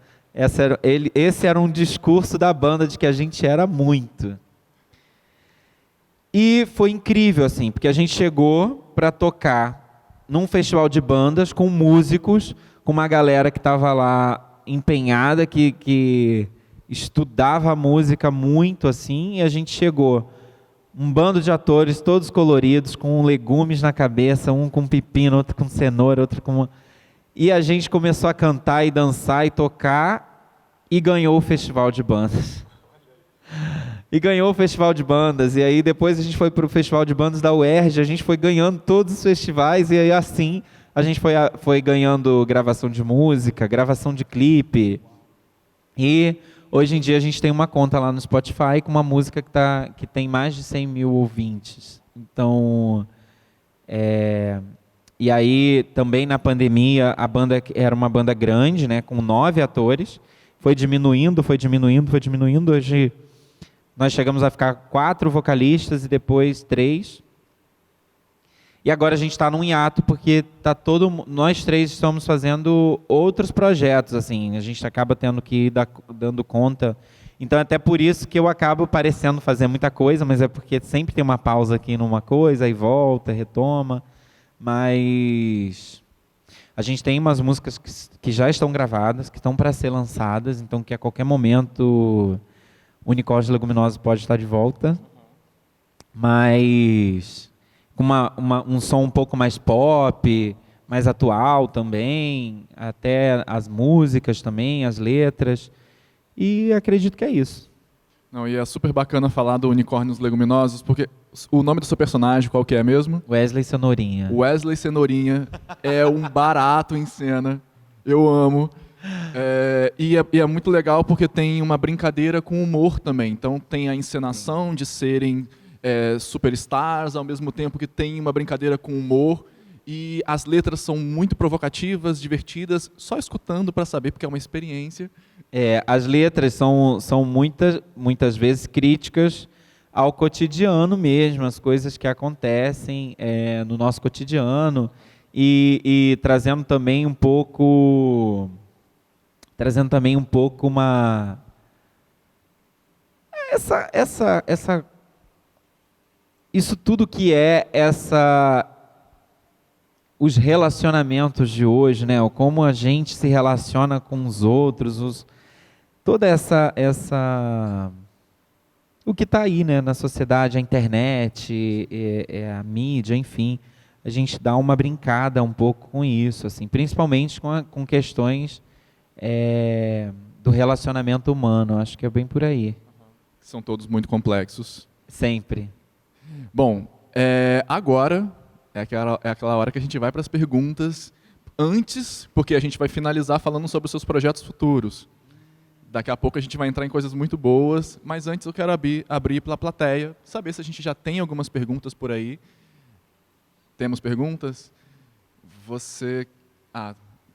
Esse era um discurso da banda de que a gente era muito. E foi incrível, assim, porque a gente chegou para tocar num festival de bandas com músicos, com uma galera que estava lá empenhada, que estudava a música muito, assim, e a gente chegou, um bando de atores, todos coloridos, com legumes na cabeça, um com pepino, outro com cenoura, outro com... E a gente começou a cantar e dançar e tocar e ganhou o festival de bandas. E ganhou o festival de bandas. E aí depois a gente foi para o festival de bandas da UERJ, a gente foi ganhando todos os festivais e aí assim a gente foi ganhando gravação de música, gravação de clipe. E hoje em dia a gente tem uma conta lá no Spotify com uma música que tem mais de 100 mil ouvintes. Então... E aí, também na pandemia, a banda era uma banda grande, né, com 9 atores. Foi diminuindo. Hoje nós chegamos a ficar 4 vocalistas e depois 3. E agora a gente está num hiato porque nós 3 estamos fazendo outros projetos. Assim, a gente acaba tendo que ir dando conta. Então, até por isso que eu acabo parecendo fazer muita coisa, mas é porque sempre tem uma pausa aqui numa coisa, aí volta, retoma. Mas a gente tem umas músicas que já estão gravadas, que estão para ser lançadas, então que a qualquer momento o Unicórnios Leguminosos pode estar de volta, mas com um som um pouco mais pop, mais atual também, até as músicas também, as letras, e acredito que é isso. Não, e é super bacana falar do Unicórnios Leguminosos, porque o nome do seu personagem, qual que é mesmo? Wesley Cenourinha. Wesley Cenourinha é um barato em cena. Eu amo. E é muito legal porque tem uma brincadeira com humor também. Então tem a encenação de serem superstars, ao mesmo tempo que tem uma brincadeira com humor. E as letras são muito provocativas, divertidas, só escutando para saber, porque é uma experiência. As letras são muitas vezes críticas ao cotidiano mesmo, as coisas que acontecem no nosso cotidiano e trazendo também um pouco uma isso tudo que os relacionamentos de hoje, né? Como a gente se relaciona com os outros, toda o que está aí, né, na sociedade, a internet, a mídia, enfim, a gente dá uma brincada um pouco com isso, assim, principalmente com questões do relacionamento humano. Acho que é bem por aí. São todos muito complexos. Sempre. Bom, agora é aquela hora que a gente vai para as perguntas. Antes, porque a gente vai finalizar falando sobre os seus projetos futuros. Daqui a pouco a gente vai entrar em coisas muito boas, mas antes eu quero abrir para a plateia, saber se a gente já tem algumas perguntas por aí. Temos perguntas? Você...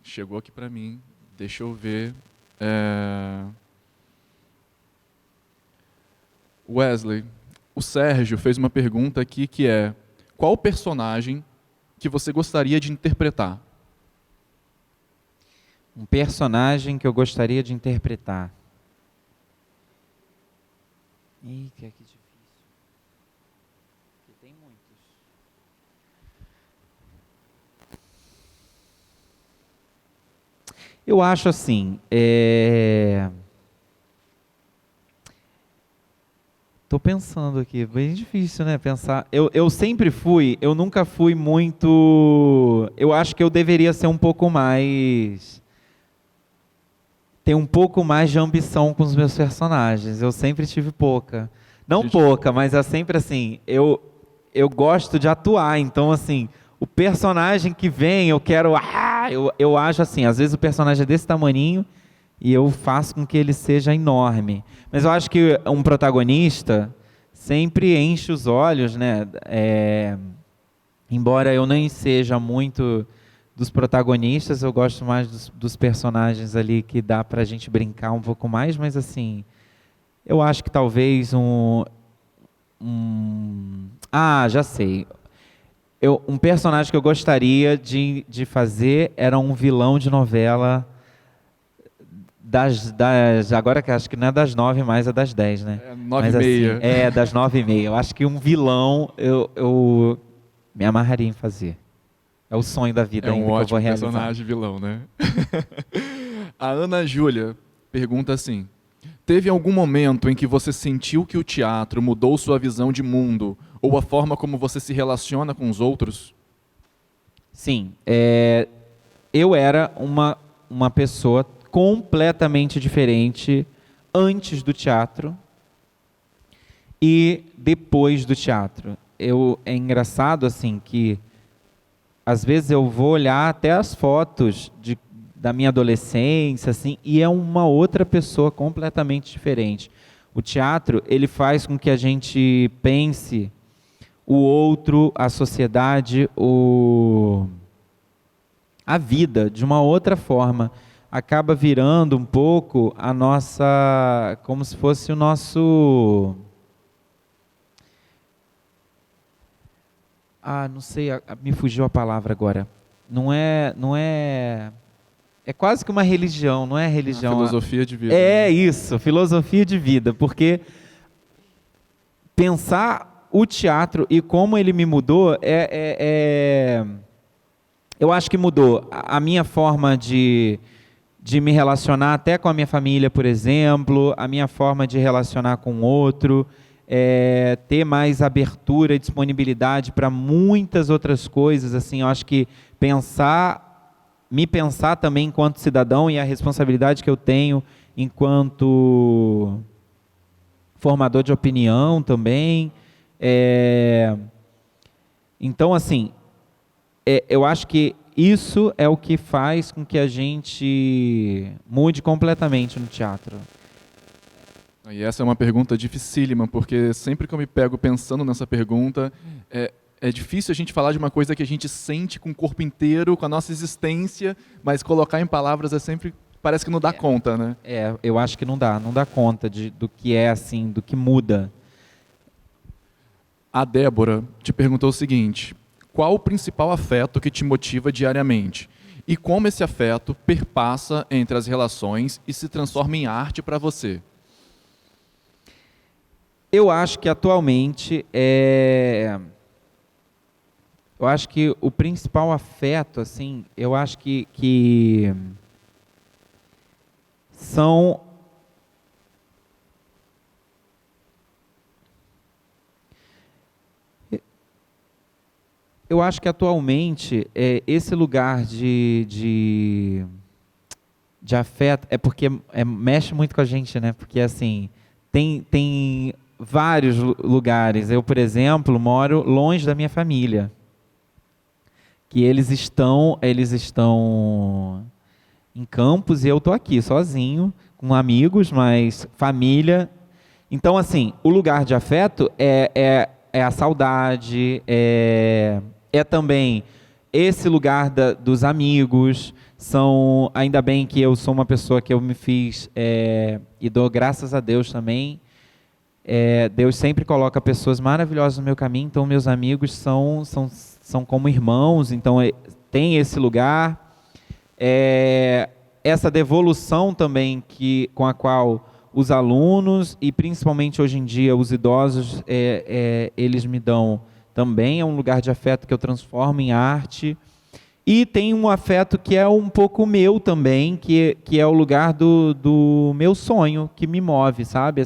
chegou aqui para mim. Deixa eu ver. Wesley, o Sérgio fez uma pergunta aqui que é: qual personagem que você gostaria de interpretar? Um personagem que eu gostaria de interpretar. Ih, que difícil. Porque tem muitos. Eu acho assim, Tô pensando aqui, bem difícil, né? Pensar. Eu sempre fui, eu nunca fui muito. Eu acho que eu deveria ser um pouco mais. Ter um pouco mais de ambição com os meus personagens. Eu sempre tive pouca. Não Gente, pouca, mas é sempre assim. Eu gosto de atuar, então, assim, o personagem que vem, eu quero. Eu acho assim, às vezes o personagem é desse tamaninho e eu faço com que ele seja enorme. Mas eu acho que um protagonista sempre enche os olhos, né? Embora eu nem seja muito dos protagonistas, eu gosto mais dos personagens ali que dá pra gente brincar um pouco mais, mas assim, eu acho que talvez já sei. Um personagem que eu gostaria de fazer era um vilão de novela agora que acho que não é das 9 mais, é das 10, né? É Mas 9h30. assim, das 9h30. Eu acho que um vilão eu me amarraria em fazer. É o sonho da vida É ainda um que eu vou ótimo realizar. personagem vilão, né? A Ana Júlia pergunta assim: teve algum momento em que você sentiu que o teatro mudou sua visão de mundo ou a forma como você se relaciona com os outros? Sim. Eu era uma pessoa completamente diferente antes do teatro e depois do teatro. É engraçado assim que às vezes eu vou olhar até as fotos da minha adolescência assim, e é uma outra pessoa completamente diferente. O teatro, ele faz com que a gente pense o outro, a sociedade, a vida de uma outra forma. Acaba virando um pouco a nossa, como se fosse o nosso... não sei, me fugiu a palavra agora. Não é... É quase que uma religião, não é religião. Filosofia de vida. É isso, filosofia de vida, porque pensar o teatro e como ele me mudou eu acho que mudou a minha forma de me relacionar até com a minha família, por exemplo, a minha forma de relacionar com o outro, ter mais abertura e disponibilidade para muitas outras coisas. Assim, eu acho que me pensar também enquanto cidadão e a responsabilidade que eu tenho enquanto formador de opinião também. Então, assim, eu acho que isso é o que faz com que a gente mude completamente no teatro. E essa é uma pergunta dificílima, porque sempre que eu me pego pensando nessa pergunta, é difícil a gente falar de uma coisa que a gente sente com o corpo inteiro, com a nossa existência, mas colocar em palavras sempre parece que não dá conta, né? Eu acho que não dá conta do que é assim, do que muda. A Débora te perguntou o seguinte: qual o principal afeto que te motiva diariamente? E como esse afeto perpassa entre as relações e se transforma em arte para você? Eu acho que atualmente eu acho que o principal afeto, assim, eu acho que são eu acho que atualmente esse lugar de afeto é porque mexe muito com a gente, né? Porque assim tem vários lugares. Eu, por exemplo, moro longe da minha família, que eles estão em Campos e eu tô aqui sozinho com amigos, mas família. Então, assim, o lugar de afeto é a saudade, é também esse lugar dos amigos. Ainda bem que eu sou uma pessoa que eu me fiz e dou graças a Deus também. Deus sempre coloca pessoas maravilhosas no meu caminho, então meus amigos são como irmãos, então tem esse lugar. Essa devolução também com a qual os alunos e principalmente hoje em dia os idosos eles me dão também, é um lugar de afeto que eu transformo em arte. E tem um afeto que é um pouco meu também, que é o lugar do meu sonho, que me move, sabe?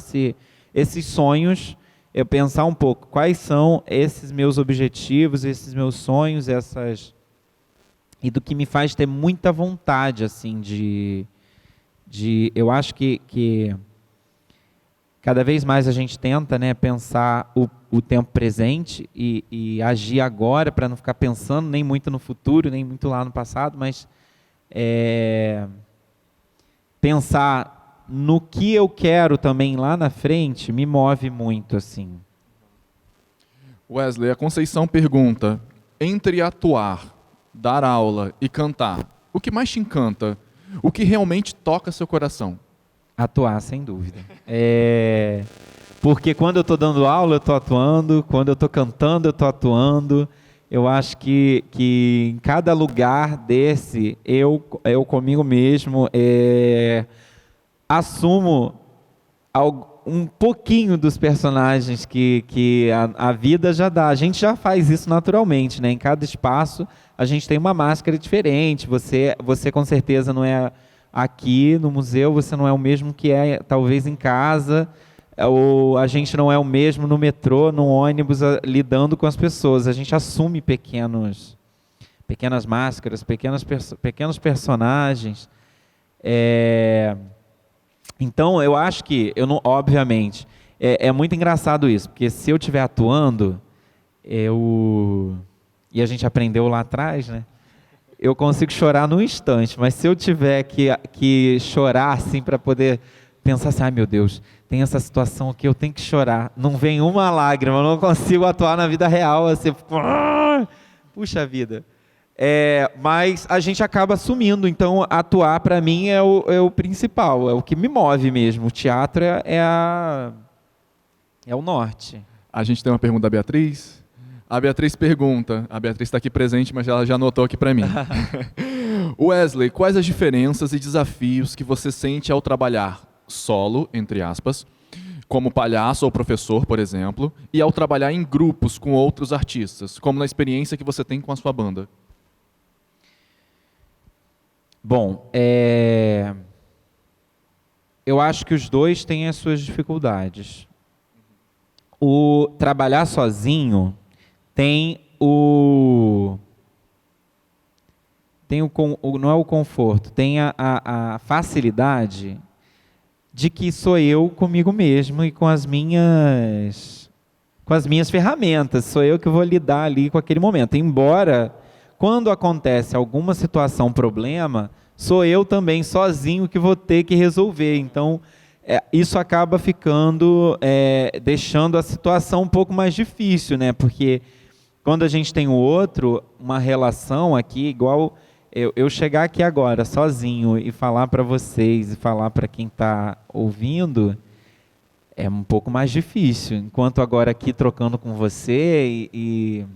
Esses sonhos eu pensar um pouco quais são esses meus objetivos, esses meus sonhos, e do que me faz ter muita vontade, assim, eu acho que cada vez mais a gente tenta, né, pensar o tempo presente e agir agora para não ficar pensando nem muito no futuro, nem muito lá no passado, mas pensar no que eu quero também lá na frente me move muito, assim. Wesley, a Conceição pergunta, entre atuar, dar aula e cantar, o que mais te encanta? O que realmente toca seu coração? Atuar, sem dúvida. Porque quando eu estou dando aula, eu estou atuando, quando eu estou cantando, eu estou atuando. Eu acho que em cada lugar desse, eu comigo mesmo, assumo um pouquinho dos personagens que a vida já dá. A gente já faz isso naturalmente, né? Em cada espaço, a gente tem uma máscara diferente. Você com certeza não é aqui no museu, você não é o mesmo que é talvez em casa, ou a gente não é o mesmo no metrô, no ônibus, lidando com as pessoas. A gente assume pequenas máscaras, pequenos personagens. Então, eu acho que, obviamente, é muito engraçado isso, porque se eu estiver atuando, e a gente aprendeu lá atrás, né? Eu consigo chorar num instante, mas se eu tiver que chorar assim para poder pensar assim, ai meu Deus, tem essa situação aqui, eu tenho que chorar, não vem uma lágrima, eu não consigo atuar na vida real, assim, puxa vida. Mas a gente acaba assumindo, então atuar para mim é o principal, é o que me move mesmo, o teatro é o norte. A gente tem uma pergunta da Beatriz. A Beatriz pergunta, a Beatriz está aqui presente, mas ela já anotou aqui para mim. Wesley, quais as diferenças e desafios que você sente ao trabalhar solo, entre aspas, como palhaço ou professor, por exemplo, e ao trabalhar em grupos com outros artistas, como na experiência que você tem com a sua banda? Bom, eu acho que os dois têm as suas dificuldades. O trabalhar sozinho não é o conforto, tem a facilidade de que sou eu comigo mesmo e com as minhas ferramentas, sou eu que vou lidar ali com aquele momento. Embora, quando acontece alguma situação, problema, sou eu também sozinho que vou ter que resolver. Então, isso acaba deixando a situação um pouco mais difícil, né? Porque quando a gente tem o outro, uma relação aqui, igual eu chegar aqui agora sozinho e falar para vocês e falar para quem está ouvindo, é um pouco mais difícil. Enquanto agora aqui trocando com você e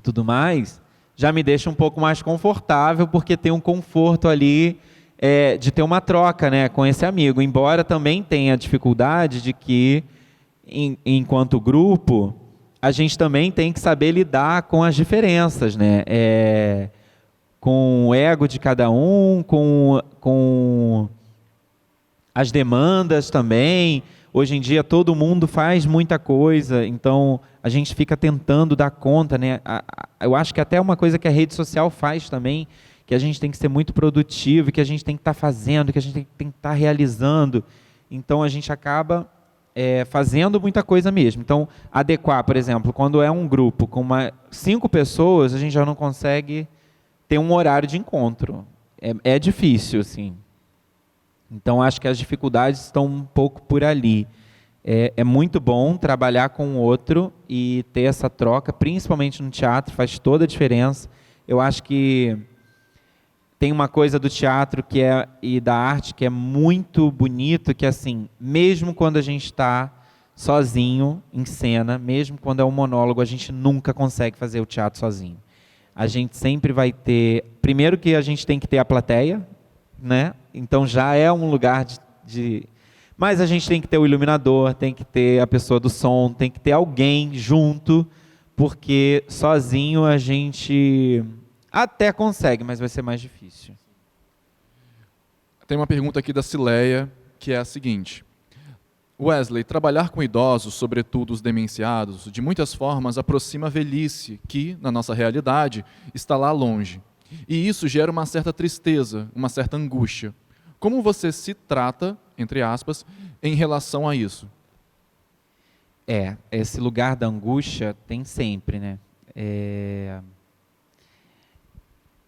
tudo mais, já me deixa um pouco mais confortável, porque tem um conforto ali de ter uma troca, né, com esse amigo. Embora também tenha a dificuldade de que, enquanto grupo, a gente também tem que saber lidar com as diferenças, né? Com o ego de cada um, com as demandas também. Hoje em dia todo mundo faz muita coisa, então a gente fica tentando dar conta, né? Eu acho que até uma coisa que a rede social faz também, que a gente tem que ser muito produtivo, que a gente tem que estar fazendo, que a gente tem que estar realizando. Então a gente acaba fazendo muita coisa mesmo. Então, adequar, por exemplo, quando é um grupo com 5 pessoas, a gente já não consegue ter um horário de encontro. É difícil, assim. Então, acho que as dificuldades estão um pouco por ali. É muito bom trabalhar com o outro e ter essa troca, principalmente no teatro, faz toda a diferença. Eu acho que tem uma coisa do teatro e da arte que é muito bonito, que assim, mesmo quando a gente está sozinho em cena, mesmo quando é um monólogo, a gente nunca consegue fazer o teatro sozinho. A gente sempre vai ter... Primeiro que a gente tem que ter a plateia, né? Então já é um lugar de... Mas a gente tem que ter o iluminador, tem que ter a pessoa do som, tem que ter alguém junto, porque sozinho a gente... até consegue, mas vai ser mais difícil. Tem uma pergunta aqui da Cileia, que é a seguinte. Wesley, trabalhar com idosos, sobretudo os demenciados, de muitas formas aproxima a velhice, que, na nossa realidade, está lá longe. E isso gera uma certa tristeza, uma certa angústia. Como você se trata, entre aspas, em relação a isso? Esse lugar da angústia tem sempre, né?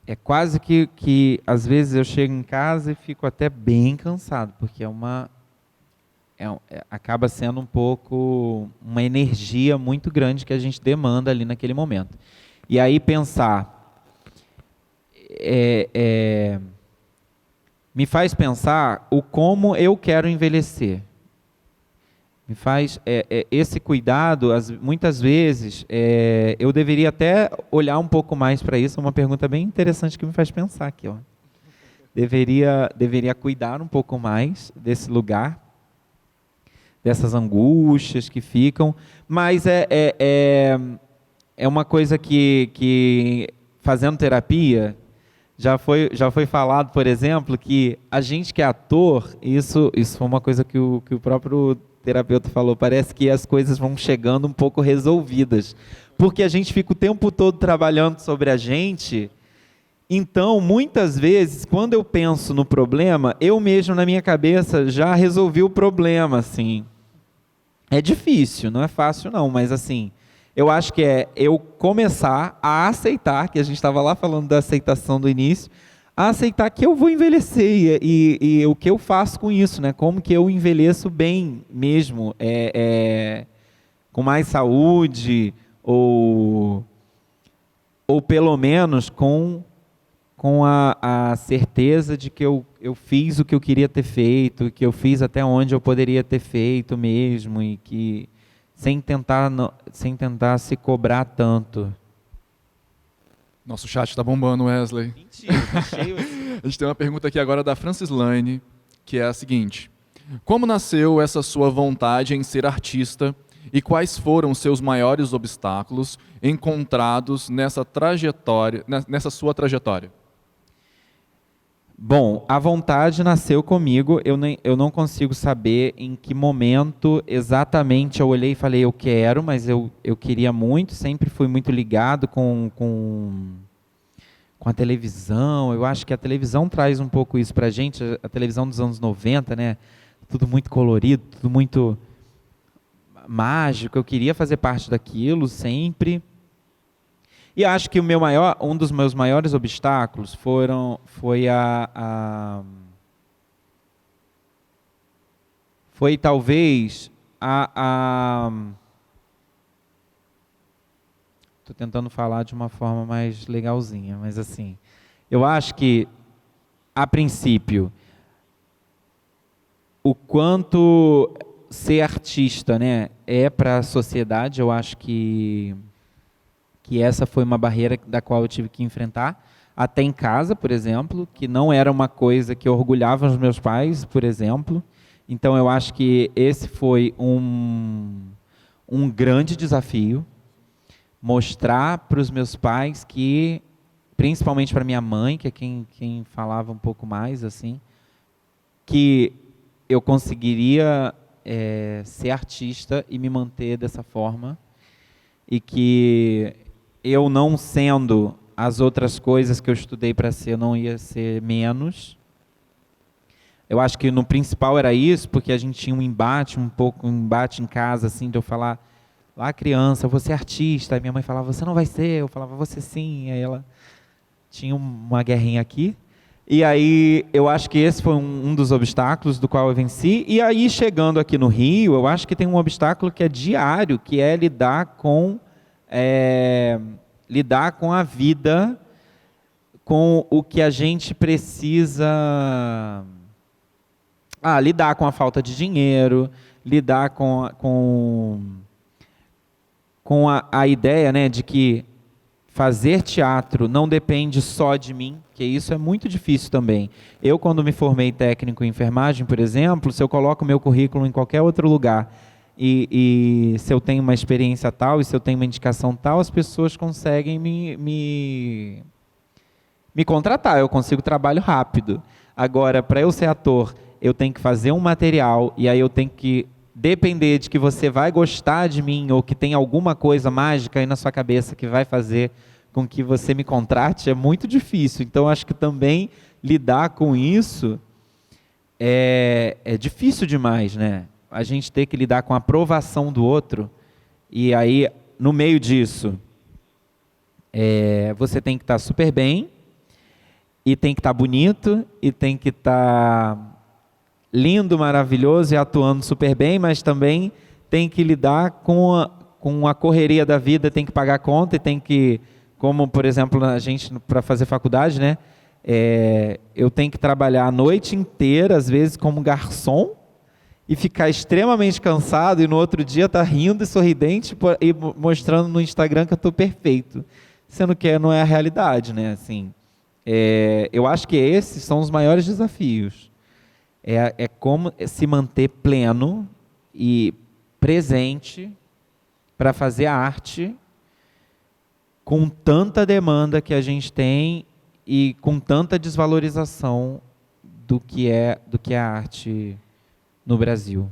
É quase que às vezes eu chego em casa e fico até bem cansado, porque acaba sendo um pouco uma energia muito grande que a gente demanda ali naquele momento. E aí pensar, me faz pensar o como eu quero envelhecer. Me faz esse cuidado, muitas vezes, eu deveria até olhar um pouco mais para isso. É uma pergunta bem interessante que me faz pensar aqui. Ó. Deveria cuidar um pouco mais desse lugar, dessas angústias que ficam, mas é uma coisa que fazendo terapia, já foi falado, por exemplo, que a gente que é ator, isso foi uma coisa que o próprio terapeuta falou, parece que as coisas vão chegando um pouco resolvidas, porque a gente fica o tempo todo trabalhando sobre a gente. Então, muitas vezes, quando eu penso no problema, eu mesmo na minha cabeça já resolvi o problema, assim. É difícil, não é fácil não, mas assim, eu acho que é eu começar a aceitar, que a gente estava lá falando da aceitação do início, a aceitar que eu vou envelhecer e o que eu faço com isso, né? Como que eu envelheço bem mesmo, com mais saúde, ou pelo menos com a certeza de que eu fiz o que eu queria ter feito, que eu fiz até onde eu poderia ter feito mesmo, e que sem tentar se cobrar tanto. Nosso chat está bombando, Wesley. Mentira, tá cheio. A gente tem uma pergunta aqui agora da Francis Lane, que é a seguinte: como nasceu essa sua vontade em ser artista e quais foram os seus maiores obstáculos encontrados nessa sua trajetória? Bom, a vontade nasceu comigo, eu não consigo saber em que momento exatamente eu olhei e falei eu quero, mas eu queria muito, sempre fui muito ligado com a televisão. Eu acho que a televisão traz um pouco isso pra gente, a televisão dos anos 90, né? Tudo muito colorido, tudo muito mágico, eu queria fazer parte daquilo sempre. E acho que um dos meus maiores obstáculos foi talvez estou tentando falar de uma forma mais legalzinha, mas assim, eu acho que, a princípio, o quanto ser artista, né, é para a sociedade, eu acho que essa foi uma barreira da qual eu tive que enfrentar, até em casa, por exemplo, que não era uma coisa que orgulhava os meus pais, por exemplo. Então, eu acho que esse foi um grande desafio, mostrar para os meus pais que, principalmente para minha mãe, que é quem falava um pouco mais, assim, que eu conseguiria ser artista e me manter dessa forma, e que eu não sendo as outras coisas que eu estudei para ser, eu não ia ser menos. Eu acho que no principal era isso, porque a gente tinha um embate em casa, assim, de eu falar, lá criança, eu vou ser artista, aí minha mãe falava, você não vai ser, eu falava, você sim, aí ela tinha uma guerrinha aqui. E aí eu acho que esse foi um dos obstáculos do qual eu venci. E aí chegando aqui no Rio, eu acho que tem um obstáculo que é diário, que é lidar com a vida, com o que a gente precisa, lidar com a falta de dinheiro, lidar com a ideia, né, de que fazer teatro não depende só de mim, que isso é muito difícil também. Eu, quando me formei técnico em enfermagem, por exemplo, se eu coloco meu currículo em qualquer outro lugar e se eu tenho uma experiência tal e se eu tenho uma indicação tal, as pessoas conseguem me contratar, eu consigo trabalho rápido. Agora, para eu ser ator, eu tenho que fazer um material e aí eu tenho que depender de que você vai gostar de mim ou que tem alguma coisa mágica aí na sua cabeça que vai fazer com que você me contrate é muito difícil. Então, acho que também lidar com isso é difícil demais, né? A gente ter que lidar com a aprovação do outro e aí, no meio disso, você tem que estar super bem e tem que estar bonito e tem que estar lindo, maravilhoso e atuando super bem, mas também tem que lidar com a correria da vida, tem que pagar conta e tem que, como por exemplo a gente para fazer faculdade, né? Eu tenho que trabalhar a noite inteira, às vezes como garçom, e ficar extremamente cansado e no outro dia estar rindo e sorridente e mostrando no Instagram que eu estou perfeito, sendo que não é a realidade, né? Assim, eu acho que esses são os maiores desafios. É como se manter pleno e presente para fazer a arte com tanta demanda que a gente tem e com tanta desvalorização do que é a arte no Brasil.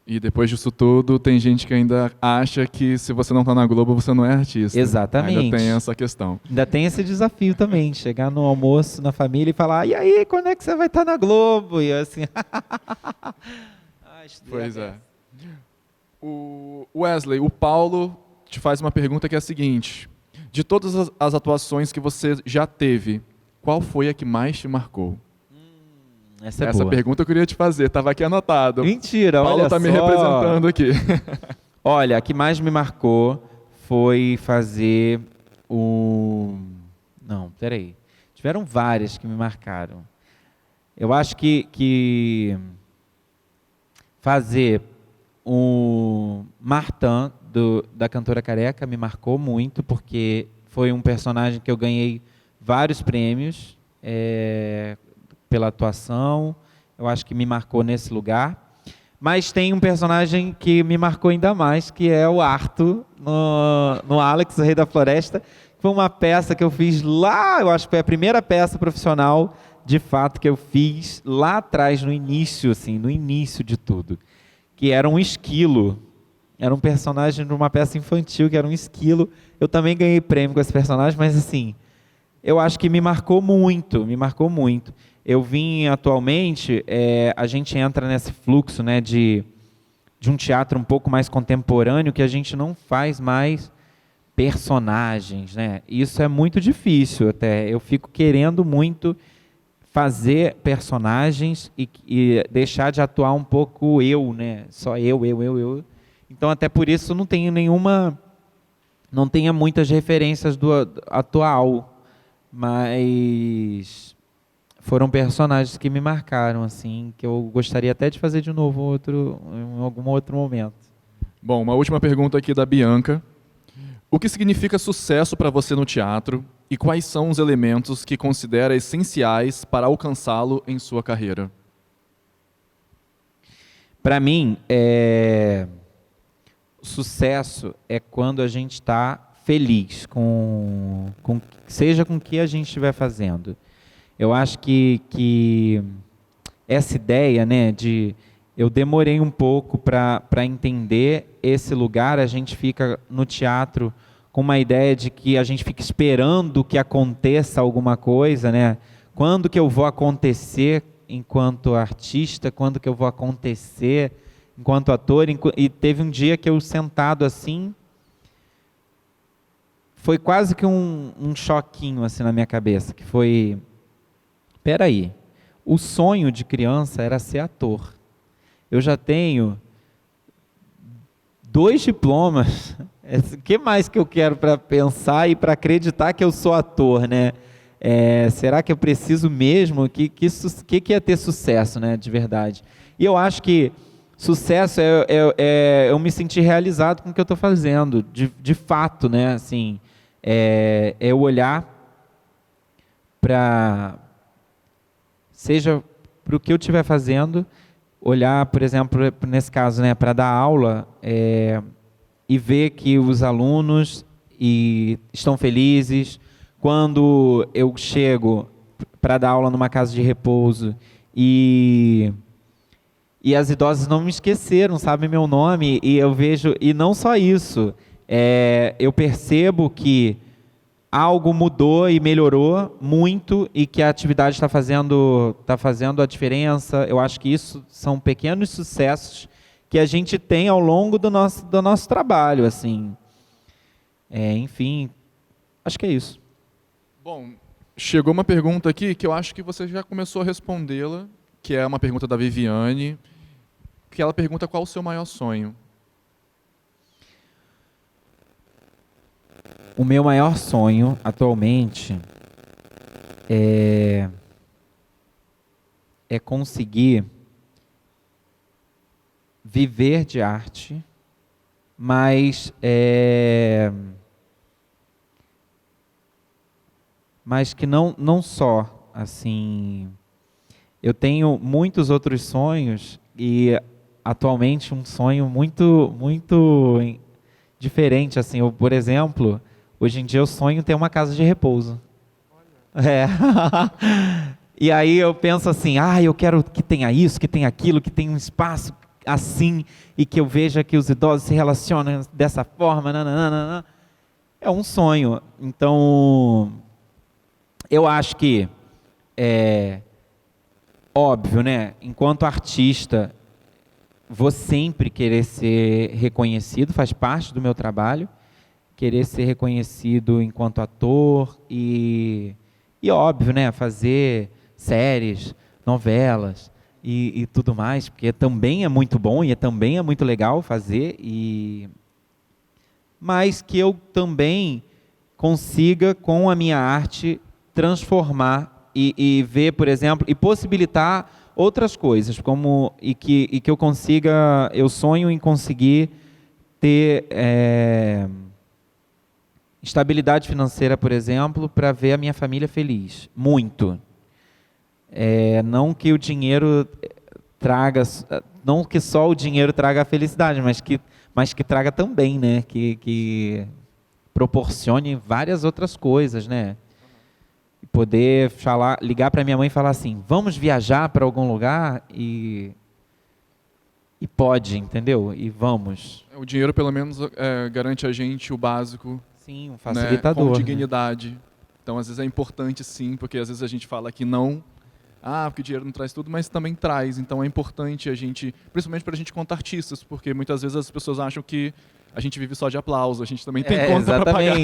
E depois disso tudo, tem gente que ainda acha que se você não está na Globo, você não é artista. Exatamente. Ainda tem essa questão. Ainda tem esse desafio também, chegar no almoço, na família e falar, e aí, quando é que você vai estar na Globo? E assim... Pois é. O Wesley, o Paulo te faz uma pergunta que é a seguinte. De todas as atuações que você já teve, qual foi a que mais te marcou? Essa boa. Pergunta eu queria te fazer, estava aqui anotado. Mentira, Paulo olha está me representando aqui. Olha, a que mais me marcou foi fazer Não, peraí. Tiveram várias que me marcaram. Eu acho que fazer o Martin, da Cantora Careca, me marcou muito, porque foi um personagem que eu ganhei vários prêmios pela atuação. Eu acho que me marcou nesse lugar. Mas tem um personagem que me marcou ainda mais, que é o Arthur, no Alex, o Rei da Floresta. Foi uma peça que eu fiz lá, eu acho que foi a primeira peça profissional, de fato, que eu fiz lá atrás, no início, assim, no início de tudo. Que era um esquilo. Era um personagem de uma peça infantil, que era um esquilo. Eu também ganhei prêmio com esse personagem, mas assim, eu acho que me marcou muito, me marcou muito. Eu vim atualmente, a gente entra nesse fluxo, né, de um teatro um pouco mais contemporâneo, que a gente não faz mais personagens, né? Isso é muito difícil até. Eu fico querendo muito fazer personagens e deixar de atuar um pouco eu, né? Só eu. Então, até por isso, não tenho muitas referências do atual, mas foram personagens que me marcaram, assim, que eu gostaria até de fazer de novo em algum outro momento. Bom, uma última pergunta aqui da Bianca. O que significa sucesso para você no teatro e quais são os elementos que considera essenciais para alcançá-lo em sua carreira? Para mim, sucesso é quando a gente está feliz, seja com o que a gente estiver fazendo. Eu acho que essa ideia, né, eu demorei um pouco para entender esse lugar. A gente fica no teatro com uma ideia de que a gente fica esperando que aconteça alguma coisa, né? Quando que eu vou acontecer enquanto artista? Quando que eu vou acontecer enquanto ator? E teve um dia que eu sentado assim, foi quase que um choquinho assim na minha cabeça, que foi, peraí, o sonho de criança era ser ator. Eu já tenho 2 diplomas. O que mais que eu quero para pensar e para acreditar que eu sou ator, né? Será que eu preciso mesmo? Que é ter sucesso, né? De verdade. E eu acho que sucesso é eu me sentir realizado com o que eu estou fazendo, de fato, né? Assim, eu olhar seja para o que eu estiver fazendo, olhar, por exemplo, nesse caso, né, para dar aula e ver que os alunos estão felizes. Quando eu chego para dar aula numa casa de repouso e E as idosas não me esqueceram, sabem meu nome, e eu vejo, e não só isso, eu percebo que algo mudou e melhorou muito e que a atividade está fazendo a diferença. Eu acho que isso são pequenos sucessos que a gente tem ao longo do nosso trabalho, assim. Enfim, acho que é isso. Bom, chegou uma pergunta aqui que eu acho que você já começou a respondê-la, que é uma pergunta da Viviane, que ela pergunta qual o seu maior sonho. O meu maior sonho, atualmente, é conseguir viver de arte, mas que não só, assim, eu tenho muitos outros sonhos e atualmente um sonho muito diferente, assim, por exemplo, hoje em dia eu sonho em ter uma casa de repouso. E aí eu penso assim, eu quero que tenha isso, que tenha aquilo, que tenha um espaço assim, e que eu veja que os idosos se relacionam dessa forma, nananana. É um sonho. Então, eu acho que óbvio, né? Enquanto artista, vou sempre querer ser reconhecido, faz parte do meu trabalho, querer ser reconhecido enquanto ator e óbvio, né? Fazer séries, novelas e tudo mais, porque também é muito bom e também é muito legal fazer, mas que eu também consiga, com a minha arte, transformar e ver, por exemplo, e possibilitar outras coisas, e que eu consiga, eu sonho em conseguir ter estabilidade financeira, por exemplo, para ver a minha família feliz, muito. Não que o dinheiro traga, não que só o dinheiro traga a felicidade, mas que traga também, né? Que proporcione várias outras coisas, né? Poder ligar para minha mãe e falar assim, vamos viajar para algum lugar e pode, entendeu? E vamos. O dinheiro, pelo menos, garante a gente o básico. Sim, um facilitador. Com dignidade. Né? Então, às vezes é importante, sim, porque às vezes a gente fala que não, porque o dinheiro não traz tudo, mas também traz. Então, é importante a gente, principalmente para a gente contar artistas, porque muitas vezes as pessoas acham que a gente vive só de aplauso, a gente também tem conta para pagar.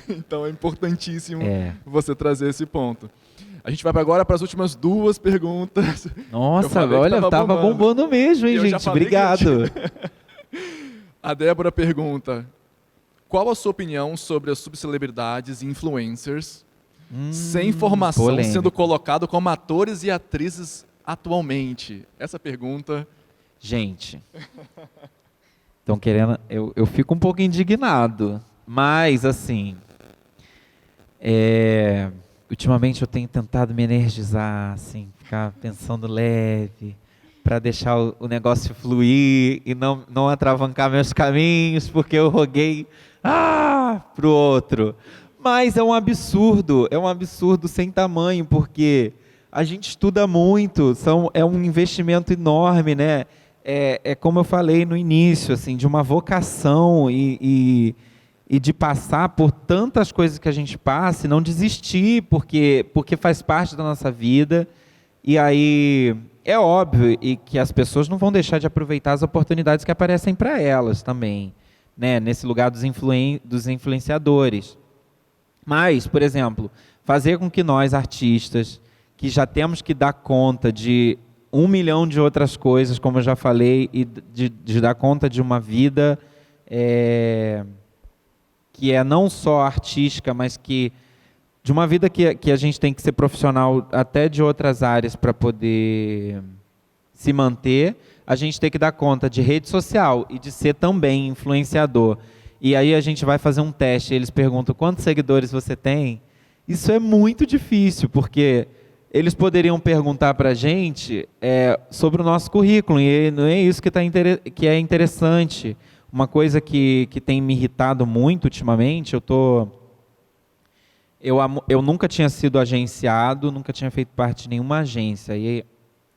Então, é importantíssimo você trazer esse ponto. A gente vai agora para as últimas 2 perguntas. Nossa, olha, estava bombando mesmo, hein, gente? Obrigado. A Débora pergunta, qual a sua opinião sobre as subcelebridades e influencers sem formação polêmico, sendo colocado como atores e atrizes atualmente? Essa pergunta... Gente, estão querendo... Eu fico um pouco indignado, mas, assim... ultimamente eu tenho tentado me energizar, assim, ficar pensando leve, para deixar o negócio fluir e não atravancar meus caminhos, porque eu roguei pro outro. Mas é um absurdo sem tamanho, porque a gente estuda muito, é um investimento enorme, né? É como eu falei no início, assim, de uma vocação e de passar por tantas coisas que a gente passa e não desistir, porque faz parte da nossa vida. E aí é óbvio que as pessoas não vão deixar de aproveitar as oportunidades que aparecem para elas também, né? Nesse lugar dos influenciadores. Mas, por exemplo, fazer com que nós, artistas, que já temos que dar conta de 1 milhão de outras coisas, como eu já falei, e de dar conta de uma vida que é não só artística, mas que de uma vida que a gente tem que ser profissional até de outras áreas para poder se manter, a gente tem que dar conta de rede social e de ser também influenciador. E aí a gente vai fazer um teste, eles perguntam quantos seguidores você tem. Isso é muito difícil, porque eles poderiam perguntar para a gente sobre o nosso currículo, e não é isso que é interessante. Uma coisa que tem me irritado muito ultimamente, eu nunca tinha sido agenciado, nunca tinha feito parte de nenhuma agência. E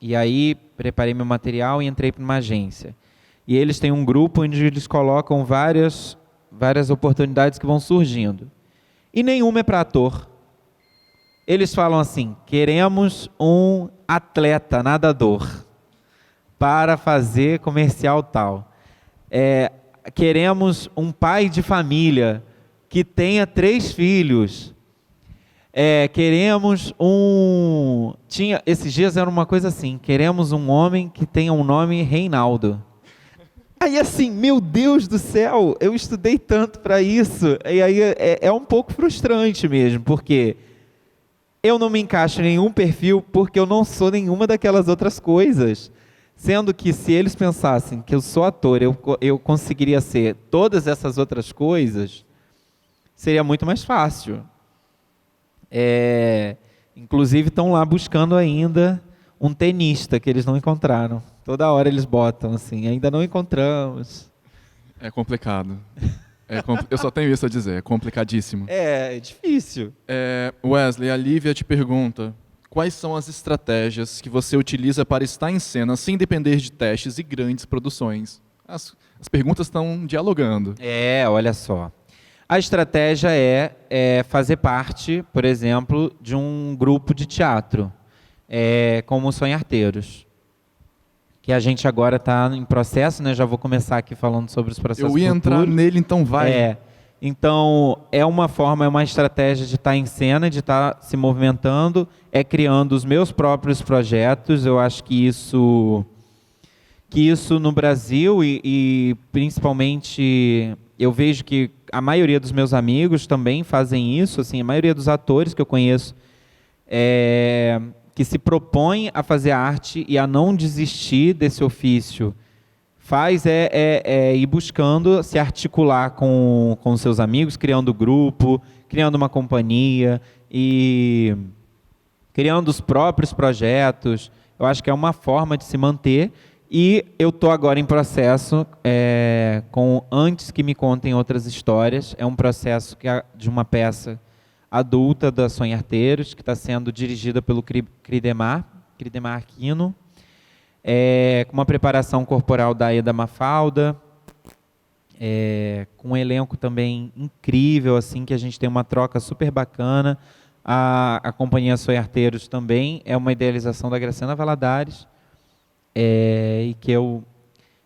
E aí preparei meu material e entrei para uma agência. E eles têm um grupo onde eles colocam várias oportunidades que vão surgindo. E nenhuma é para ator. Eles falam assim: queremos um atleta, nadador, para fazer comercial tal. Queremos um pai de família que tenha 3 filhos. Queremos esses dias era uma coisa assim: queremos um homem que tenha um nome Reinaldo. Aí assim, meu Deus do céu, eu estudei tanto para isso. E aí é um pouco frustrante mesmo, porque eu não me encaixo em nenhum perfil porque eu não sou nenhuma daquelas outras coisas. Sendo que se eles pensassem que eu sou ator, eu conseguiria ser todas essas outras coisas, seria muito mais fácil. Inclusive estão lá buscando ainda um tenista que eles não encontraram. Toda hora eles botam assim: ainda não encontramos. É complicado. Eu só tenho isso a dizer, é complicadíssimo. É difícil. Wesley, a Lívia te pergunta: quais são as estratégias que você utiliza para estar em cena sem depender de testes e grandes produções? As perguntas estão dialogando. Olha só. A estratégia é fazer parte, por exemplo, de um grupo de teatro, como os Sonharteiros, que a gente agora está em processo, né? Já vou começar aqui falando sobre os processos Eu ia entrar futuros. nele, então vai. Então, é uma estratégia de estar em cena, de estar se movimentando, criando os meus próprios projetos. Eu acho que isso no Brasil e principalmente eu vejo que a maioria dos meus amigos também fazem isso, assim, a maioria dos atores que eu conheço que se propõem a fazer arte e a não desistir desse ofício, ir buscando se articular com seus amigos, criando grupo, criando uma companhia e criando os próprios projetos. Eu acho que é uma forma de se manter. E eu estou agora em processo com Antes que me contem outras histórias. É um processo de uma peça adulta da Sonharteiros, que está sendo dirigida pelo Cridemar Aquino, com uma preparação corporal da Eda Mafalda, com um elenco também incrível, assim, que a gente tem uma troca super bacana. A Companhia Sonharteiros também é uma idealização da Graciana Valadares, e que eu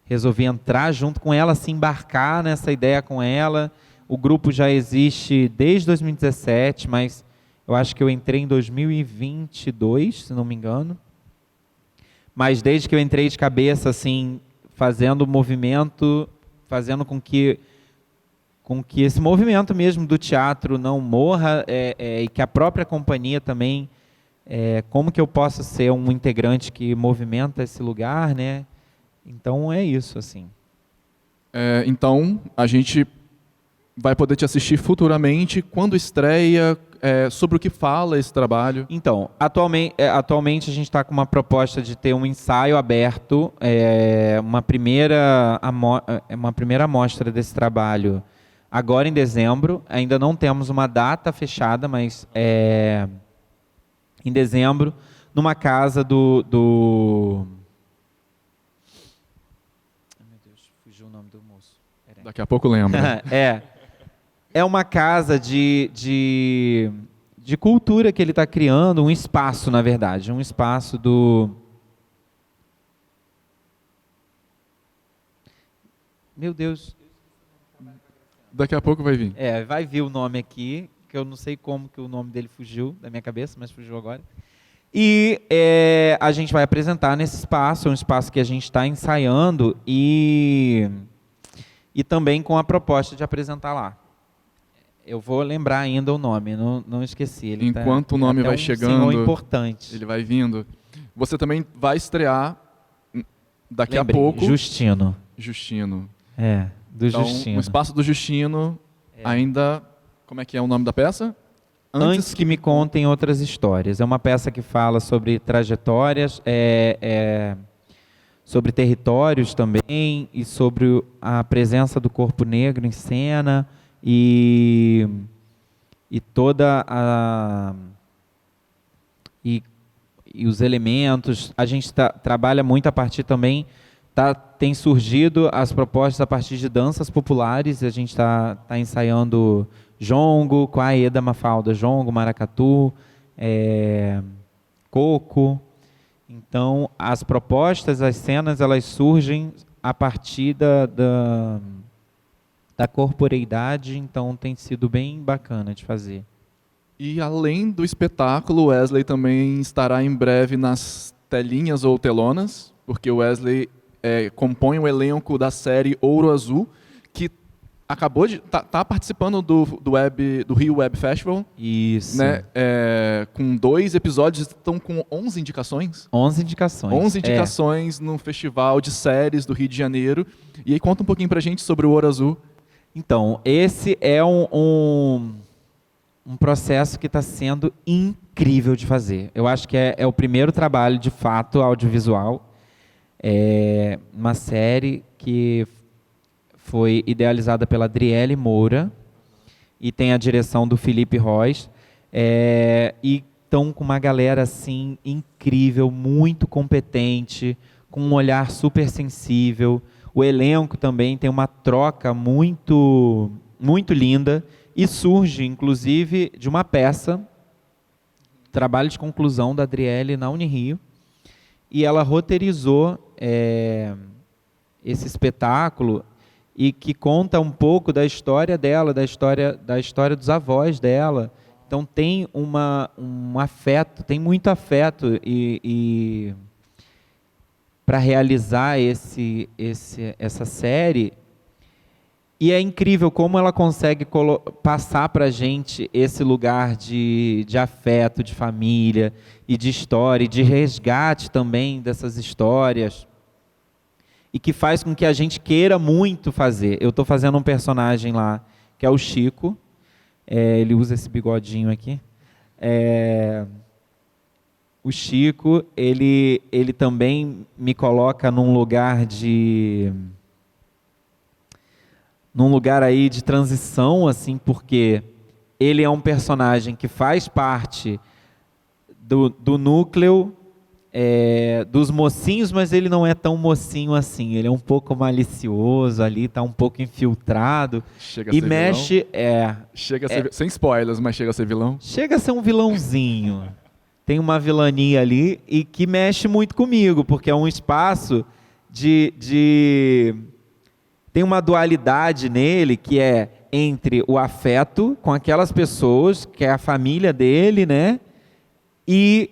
resolvi entrar junto com ela, se embarcar nessa ideia com ela. O grupo já existe desde 2017, mas eu acho que eu entrei em 2022, se não me engano. Mas desde que eu entrei de cabeça, assim, fazendo o movimento, fazendo com que esse movimento mesmo do teatro não morra, e que a própria companhia também, como que eu posso ser um integrante que movimenta esse lugar, né? Então é isso, assim. Então, a gente vai poder te assistir futuramente. Quando estreia? Sobre o que fala esse trabalho? Então, atualmente a gente está com uma proposta de ter um ensaio aberto, uma primeira amostra desse trabalho agora em dezembro. Ainda não temos uma data fechada, mas em dezembro, numa casa do... Ai, meu Deus, fugiu o nome do moço. Daqui a pouco lembra. É uma casa de cultura que ele está criando, um espaço, na verdade, um espaço do... Meu Deus. Daqui a pouco vai vir. Vai vir o nome aqui, que eu não sei como que o nome dele fugiu da minha cabeça, mas fugiu agora. E a gente vai apresentar nesse espaço, um espaço que a gente está ensaiando e também com a proposta de apresentar lá. Eu vou lembrar ainda o nome, não esqueci. Enquanto o nome vai chegando, importante. Ele vai vindo. Você também vai estrear daqui a pouco. Justino. Do então, Justino. O Espaço do Justino ainda... Como é que é o nome da peça? Antes que me contem outras histórias. É uma peça que fala sobre trajetórias, sobre territórios também, e sobre a presença do corpo negro em cena, e toda a... e os elementos. A gente trabalha muito a partir também, tem surgido as propostas a partir de danças populares, a gente está ensaiando jongo com a Aeda Mafalda, jongo, maracatu, coco. Então, as propostas, as cenas, elas surgem a partir da corporeidade, então tem sido bem bacana de fazer. E além do espetáculo, o Wesley também estará em breve nas telinhas ou telonas, porque o Wesley compõe o elenco da série Ouro Azul, que acabou de tá participando do Rio Web Festival. Isso. Né? Com 2 episódios, estão com 11 indicações. 11 indicações. 11 indicações no Festival de Séries do Rio de Janeiro. E aí conta um pouquinho pra gente sobre o Ouro Azul. Então, esse é um processo que está sendo incrível de fazer. Eu acho que é o primeiro trabalho, de fato, audiovisual. É uma série que foi idealizada pela Adriele Moura e tem a direção do Felipe Rois. E estão com uma galera assim, incrível, muito competente, com um olhar super sensível. O elenco também tem uma troca muito, muito linda. E surge, inclusive, de uma peça, trabalho de conclusão da Adriele na Unirio, e ela roteirizou esse espetáculo e que conta um pouco da história dela, da história dos avós dela. Então tem um afeto, tem muito afeto e para realizar essa série. E é incrível como ela consegue passar para a gente esse lugar de afeto, de família, e de história, e de resgate também dessas histórias, e que faz com que a gente queira muito fazer. Eu estou fazendo um personagem lá, que é o Chico, ele usa esse bigodinho aqui. O Chico, ele também me coloca num lugar aí de transição, assim, porque ele é um personagem que faz parte do núcleo dos mocinhos, mas ele não é tão mocinho assim. Ele é um pouco malicioso ali, está um pouco infiltrado. Chega a ser mexe, vilão? Sem spoilers, mas chega a ser vilão? Chega a ser um vilãozinho. Tem uma vilania ali e que mexe muito comigo, porque é um espaço tem uma dualidade nele, que é entre o afeto com aquelas pessoas, que é a família dele, né? E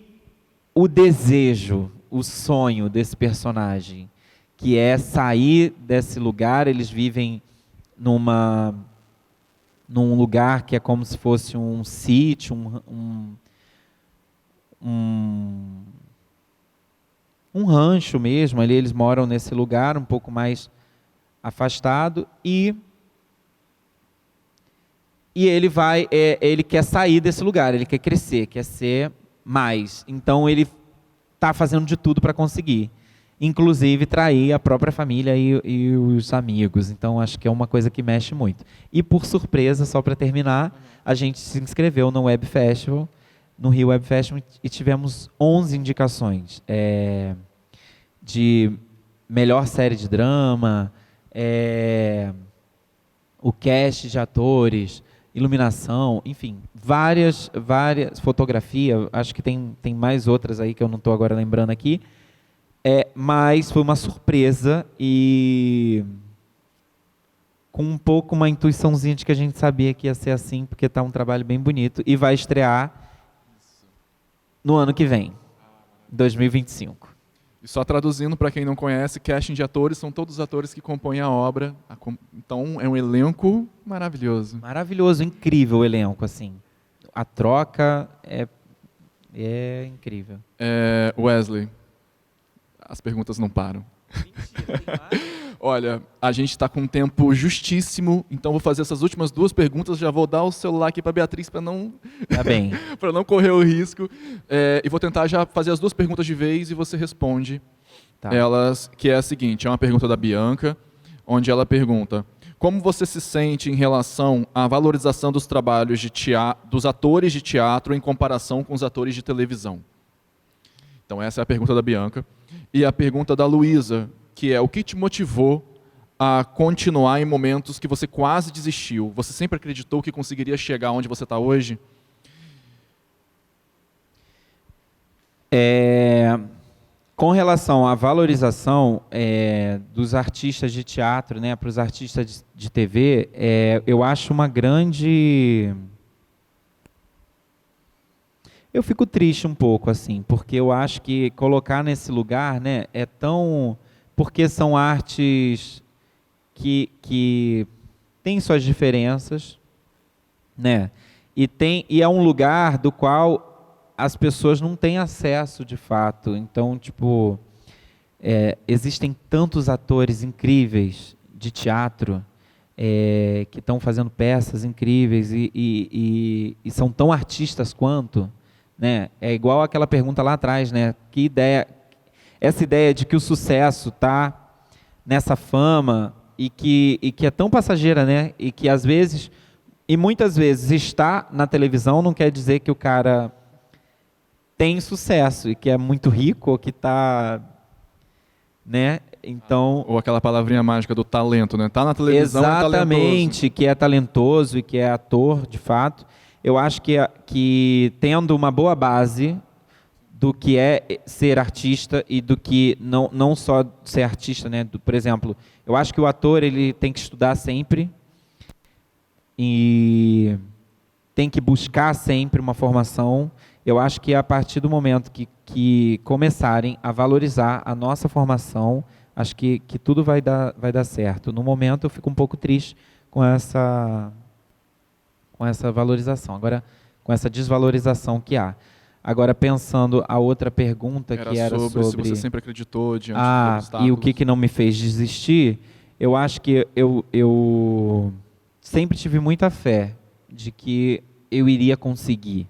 o desejo, o sonho desse personagem, que é sair desse lugar. Eles vivem num lugar que é como se fosse um sítio, um rancho mesmo. Ali eles moram nesse lugar um pouco mais afastado, e ele quer sair desse lugar, ele quer crescer, quer ser mais. Então ele está fazendo de tudo para conseguir, inclusive trair a própria família e os amigos. Então acho que é uma coisa que mexe muito. E por surpresa, só para terminar, a gente se inscreveu no Web Festival, no Rio Web Festival, e tivemos 11 indicações de melhor série de drama, o cast de atores, iluminação, enfim, várias fotografia. Acho que tem mais outras aí que eu não estou agora lembrando aqui, mas foi uma surpresa e com um pouco uma intuiçãozinha de que a gente sabia que ia ser assim, porque está um trabalho bem bonito e vai estrear no ano que vem, 2025. E só traduzindo para quem não conhece, casting de atores são todos os atores que compõem a obra. Então é um elenco maravilhoso. Maravilhoso, incrível o elenco, assim. A troca é incrível. Wesley, as perguntas não param. Mentira, tem mais? Olha, a gente está com um tempo justíssimo, então vou fazer essas últimas 2 perguntas. Já vou dar o celular aqui para a Beatriz para não, Tá bem. para não correr o risco. E vou tentar já fazer as 2 perguntas de vez e você responde elas, que é a seguinte: é uma pergunta da Bianca, onde ela pergunta: como você se sente em relação à valorização dos trabalhos dos atores de teatro em comparação com os atores de televisão? Então essa é a pergunta da Bianca. E a pergunta da Luísa, que é: o que te motivou a continuar em momentos que você quase desistiu? Você sempre acreditou que conseguiria chegar onde você está hoje? Com relação à valorização dos artistas de teatro, né, para os artistas de TV, eu acho uma grande... Eu fico triste um pouco, assim, porque eu acho que colocar nesse lugar, né, é tão... Porque são artes que têm suas diferenças, né, e é um lugar do qual as pessoas não têm acesso de fato. Então, tipo, existem tantos atores incríveis de teatro que estão fazendo peças incríveis e são tão artistas quanto, né? É igual aquela pergunta lá atrás, né? Essa ideia de que o sucesso está nessa fama e que é tão passageira, né? E que às vezes, e muitas vezes, está na televisão não quer dizer que o cara tem sucesso e que é muito rico ou que está, né? Então, ou aquela palavrinha mágica do talento, né? Tá na televisão, exatamente, é talentoso. que é talentoso e que é ator, de fato. Eu acho que tendo uma boa base do que é ser artista e do que não só ser artista, né? Por exemplo, eu acho que o ator ele tem que estudar sempre e tem que buscar sempre uma formação. Eu acho que a partir do momento que começarem a valorizar a nossa formação, acho que tudo vai dar certo. No momento eu fico um pouco triste com essa valorização, agora com essa desvalorização que há. Agora, pensando a outra pergunta, que era sobre se você sempre acreditou diante dos obstáculos. E o que não me fez desistir, eu acho que eu sempre tive muita fé de que eu iria conseguir.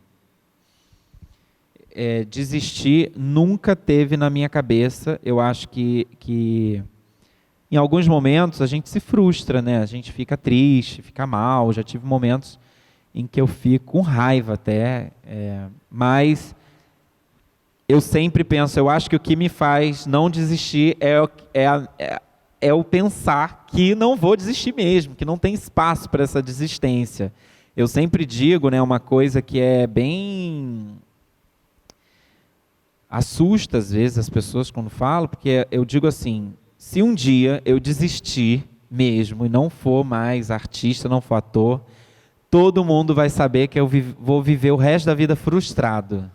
Desistir nunca teve na minha cabeça. Eu acho que em alguns momentos a gente se frustra, né? A gente fica triste, fica mal. Já tive momentos em que eu fico com raiva até, mas eu sempre penso, eu acho que o que me faz não desistir é o pensar que não vou desistir mesmo, que não tem espaço para essa desistência. Eu sempre digo, né, uma coisa que é bem... assusta às vezes as pessoas quando falo, porque eu digo assim, se um dia eu desistir mesmo e não for mais artista, não for ator, todo mundo vai saber que eu vou viver o resto da vida frustrado.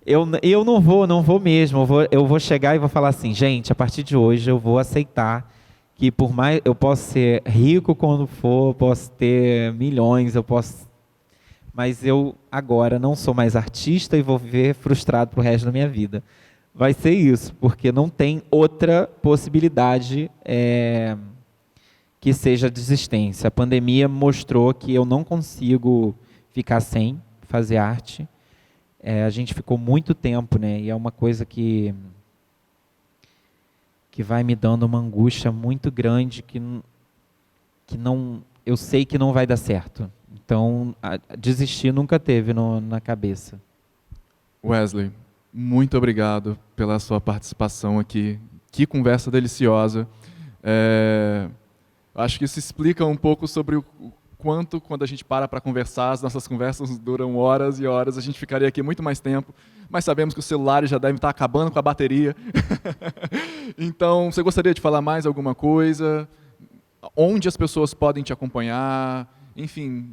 Eu não vou mesmo, eu vou chegar e vou falar assim, gente, a partir de hoje eu vou aceitar que por mais eu posso ser rico quando for, posso ter milhões, mas eu agora não sou mais artista e vou viver frustrado pro resto da minha vida. Vai ser isso, porque não tem outra possibilidade que seja desistência. A pandemia mostrou que eu não consigo ficar sem fazer arte. A gente ficou muito tempo, né? E é uma coisa que vai me dando uma angústia muito grande que não, eu sei que não vai dar certo. Então, desistir nunca teve na cabeça. Wesley, muito obrigado pela sua participação aqui. Que conversa deliciosa. Acho que isso explica um pouco sobre o quanto, quando a gente para conversar, as nossas conversas duram horas e horas, a gente ficaria aqui muito mais tempo, mas sabemos que os celulares já devem estar acabando com a bateria. Então, você gostaria de falar mais alguma coisa? Onde as pessoas podem te acompanhar? Enfim...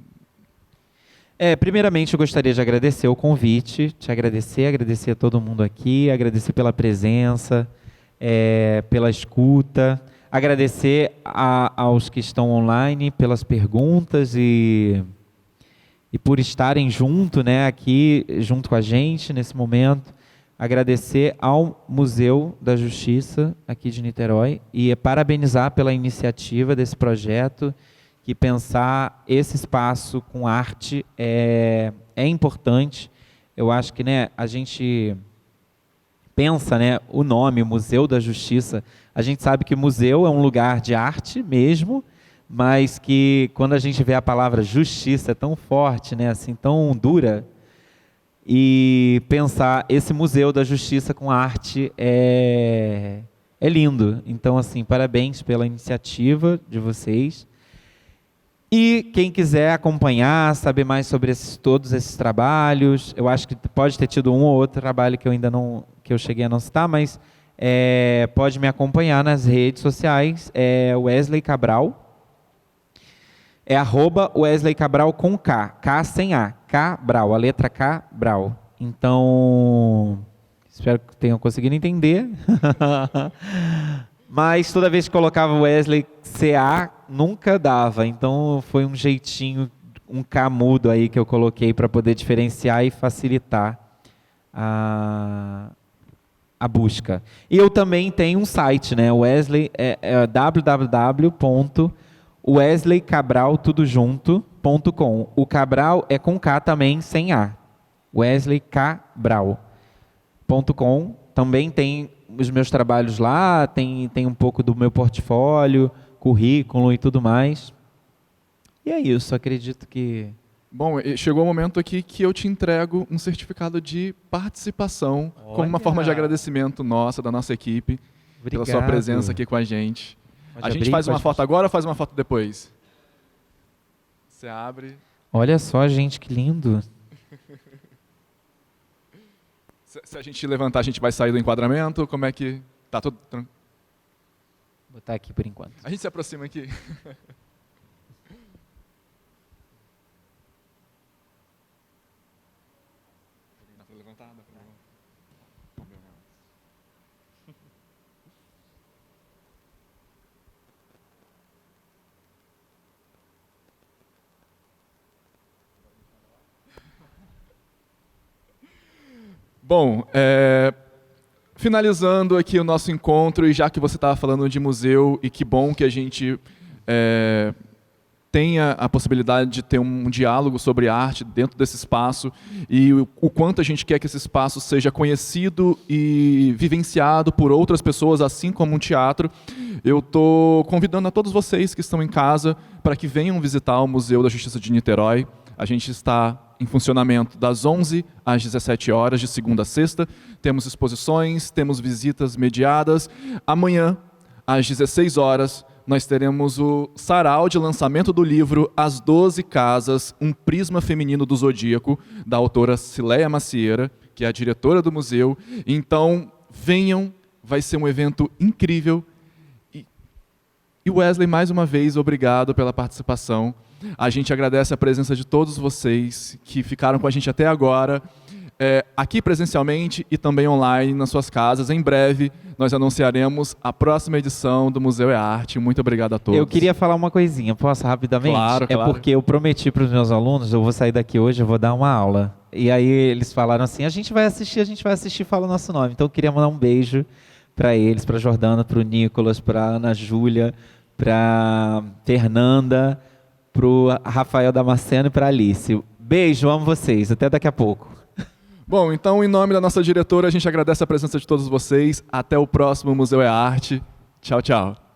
primeiramente, eu gostaria de agradecer o convite, agradecer a todo mundo aqui, agradecer pela presença, pela escuta, agradecer aos que estão online pelas perguntas e por estarem junto, né, aqui junto com a gente nesse momento. Agradecer ao Museu da Justiça aqui de Niterói e parabenizar pela iniciativa desse projeto, que pensar esse espaço com arte é importante. Eu acho que, né, a gente pensa, né, o nome Museu da Justiça, a gente sabe que museu é um lugar de arte mesmo, mas que quando a gente vê a palavra justiça é tão forte, né, assim, tão dura, E pensar esse Museu da Justiça com arte é lindo. Então, assim, parabéns pela iniciativa de vocês. E quem quiser acompanhar, saber mais sobre todos esses trabalhos, eu acho que pode ter tido um ou outro trabalho que eu ainda não, que eu cheguei a não citar, mas pode me acompanhar nas redes sociais, Wesley Cabral, @Wesley Cabral com K sem A, Cabral, a letra K, Brau. Então, espero que tenham conseguido entender. Mas toda vez que colocava Wesley CA, nunca dava. Então foi um jeitinho, um K mudo aí que eu coloquei para poder diferenciar e facilitar a busca. E eu também tenho um site, né? Wesley, www.wesleycabral.com. O Cabral é com K também, sem A. wesleycabral.com. Também tem os meus trabalhos lá, tem um pouco do meu portfólio, currículo e tudo mais. E é isso, acredito que... Bom, chegou o momento aqui que eu te entrego um certificado de participação, como uma forma de agradecimento da nossa equipe, pela sua presença aqui com a gente. A gente faz uma foto agora ou faz uma foto depois? Você abre. Olha só, gente, que lindo. Se a gente levantar, a gente vai sair do enquadramento? Como é que... Tá tudo tranquilo? Vou botar aqui por enquanto. A gente se aproxima aqui. Bom, finalizando aqui o nosso encontro, e já que você estava falando de museu, e que bom que a gente tenha a possibilidade de ter um diálogo sobre arte dentro desse espaço, e o quanto a gente quer que esse espaço seja conhecido e vivenciado por outras pessoas, assim como um teatro, eu estou convidando a todos vocês que estão em casa para que venham visitar o Museu da Justiça de Niterói. A gente está em funcionamento das 11 às 17 horas, de segunda a sexta. Temos exposições, temos visitas mediadas. Amanhã, às 16 horas, nós teremos o sarau de lançamento do livro As 12 Casas, um prisma feminino do Zodíaco, da autora Cileia Macieira, que é a diretora do museu. Então, venham, vai ser um evento incrível. E Wesley, mais uma vez, obrigado pela participação. A gente agradece a presença de todos vocês que ficaram com a gente até agora, aqui presencialmente e também online nas suas casas. Em breve, nós anunciaremos a próxima edição do Museu é Arte. Muito obrigado a todos. Eu queria falar uma coisinha, posso rapidamente? Claro. Porque eu prometi para os meus alunos, eu vou sair daqui hoje, eu vou dar uma aula. E aí eles falaram assim, a gente vai assistir, fala o nosso nome. Então eu queria mandar um beijo para eles, para a Jordana, para o Nicolas, para a Ana Júlia, para Fernanda, para o Rafael Damasceno e para a Alice. Beijo, amo vocês. Até daqui a pouco. Bom, então, em nome da nossa diretora, a gente agradece a presença de todos vocês. Até o próximo Museu é Arte. Tchau, tchau.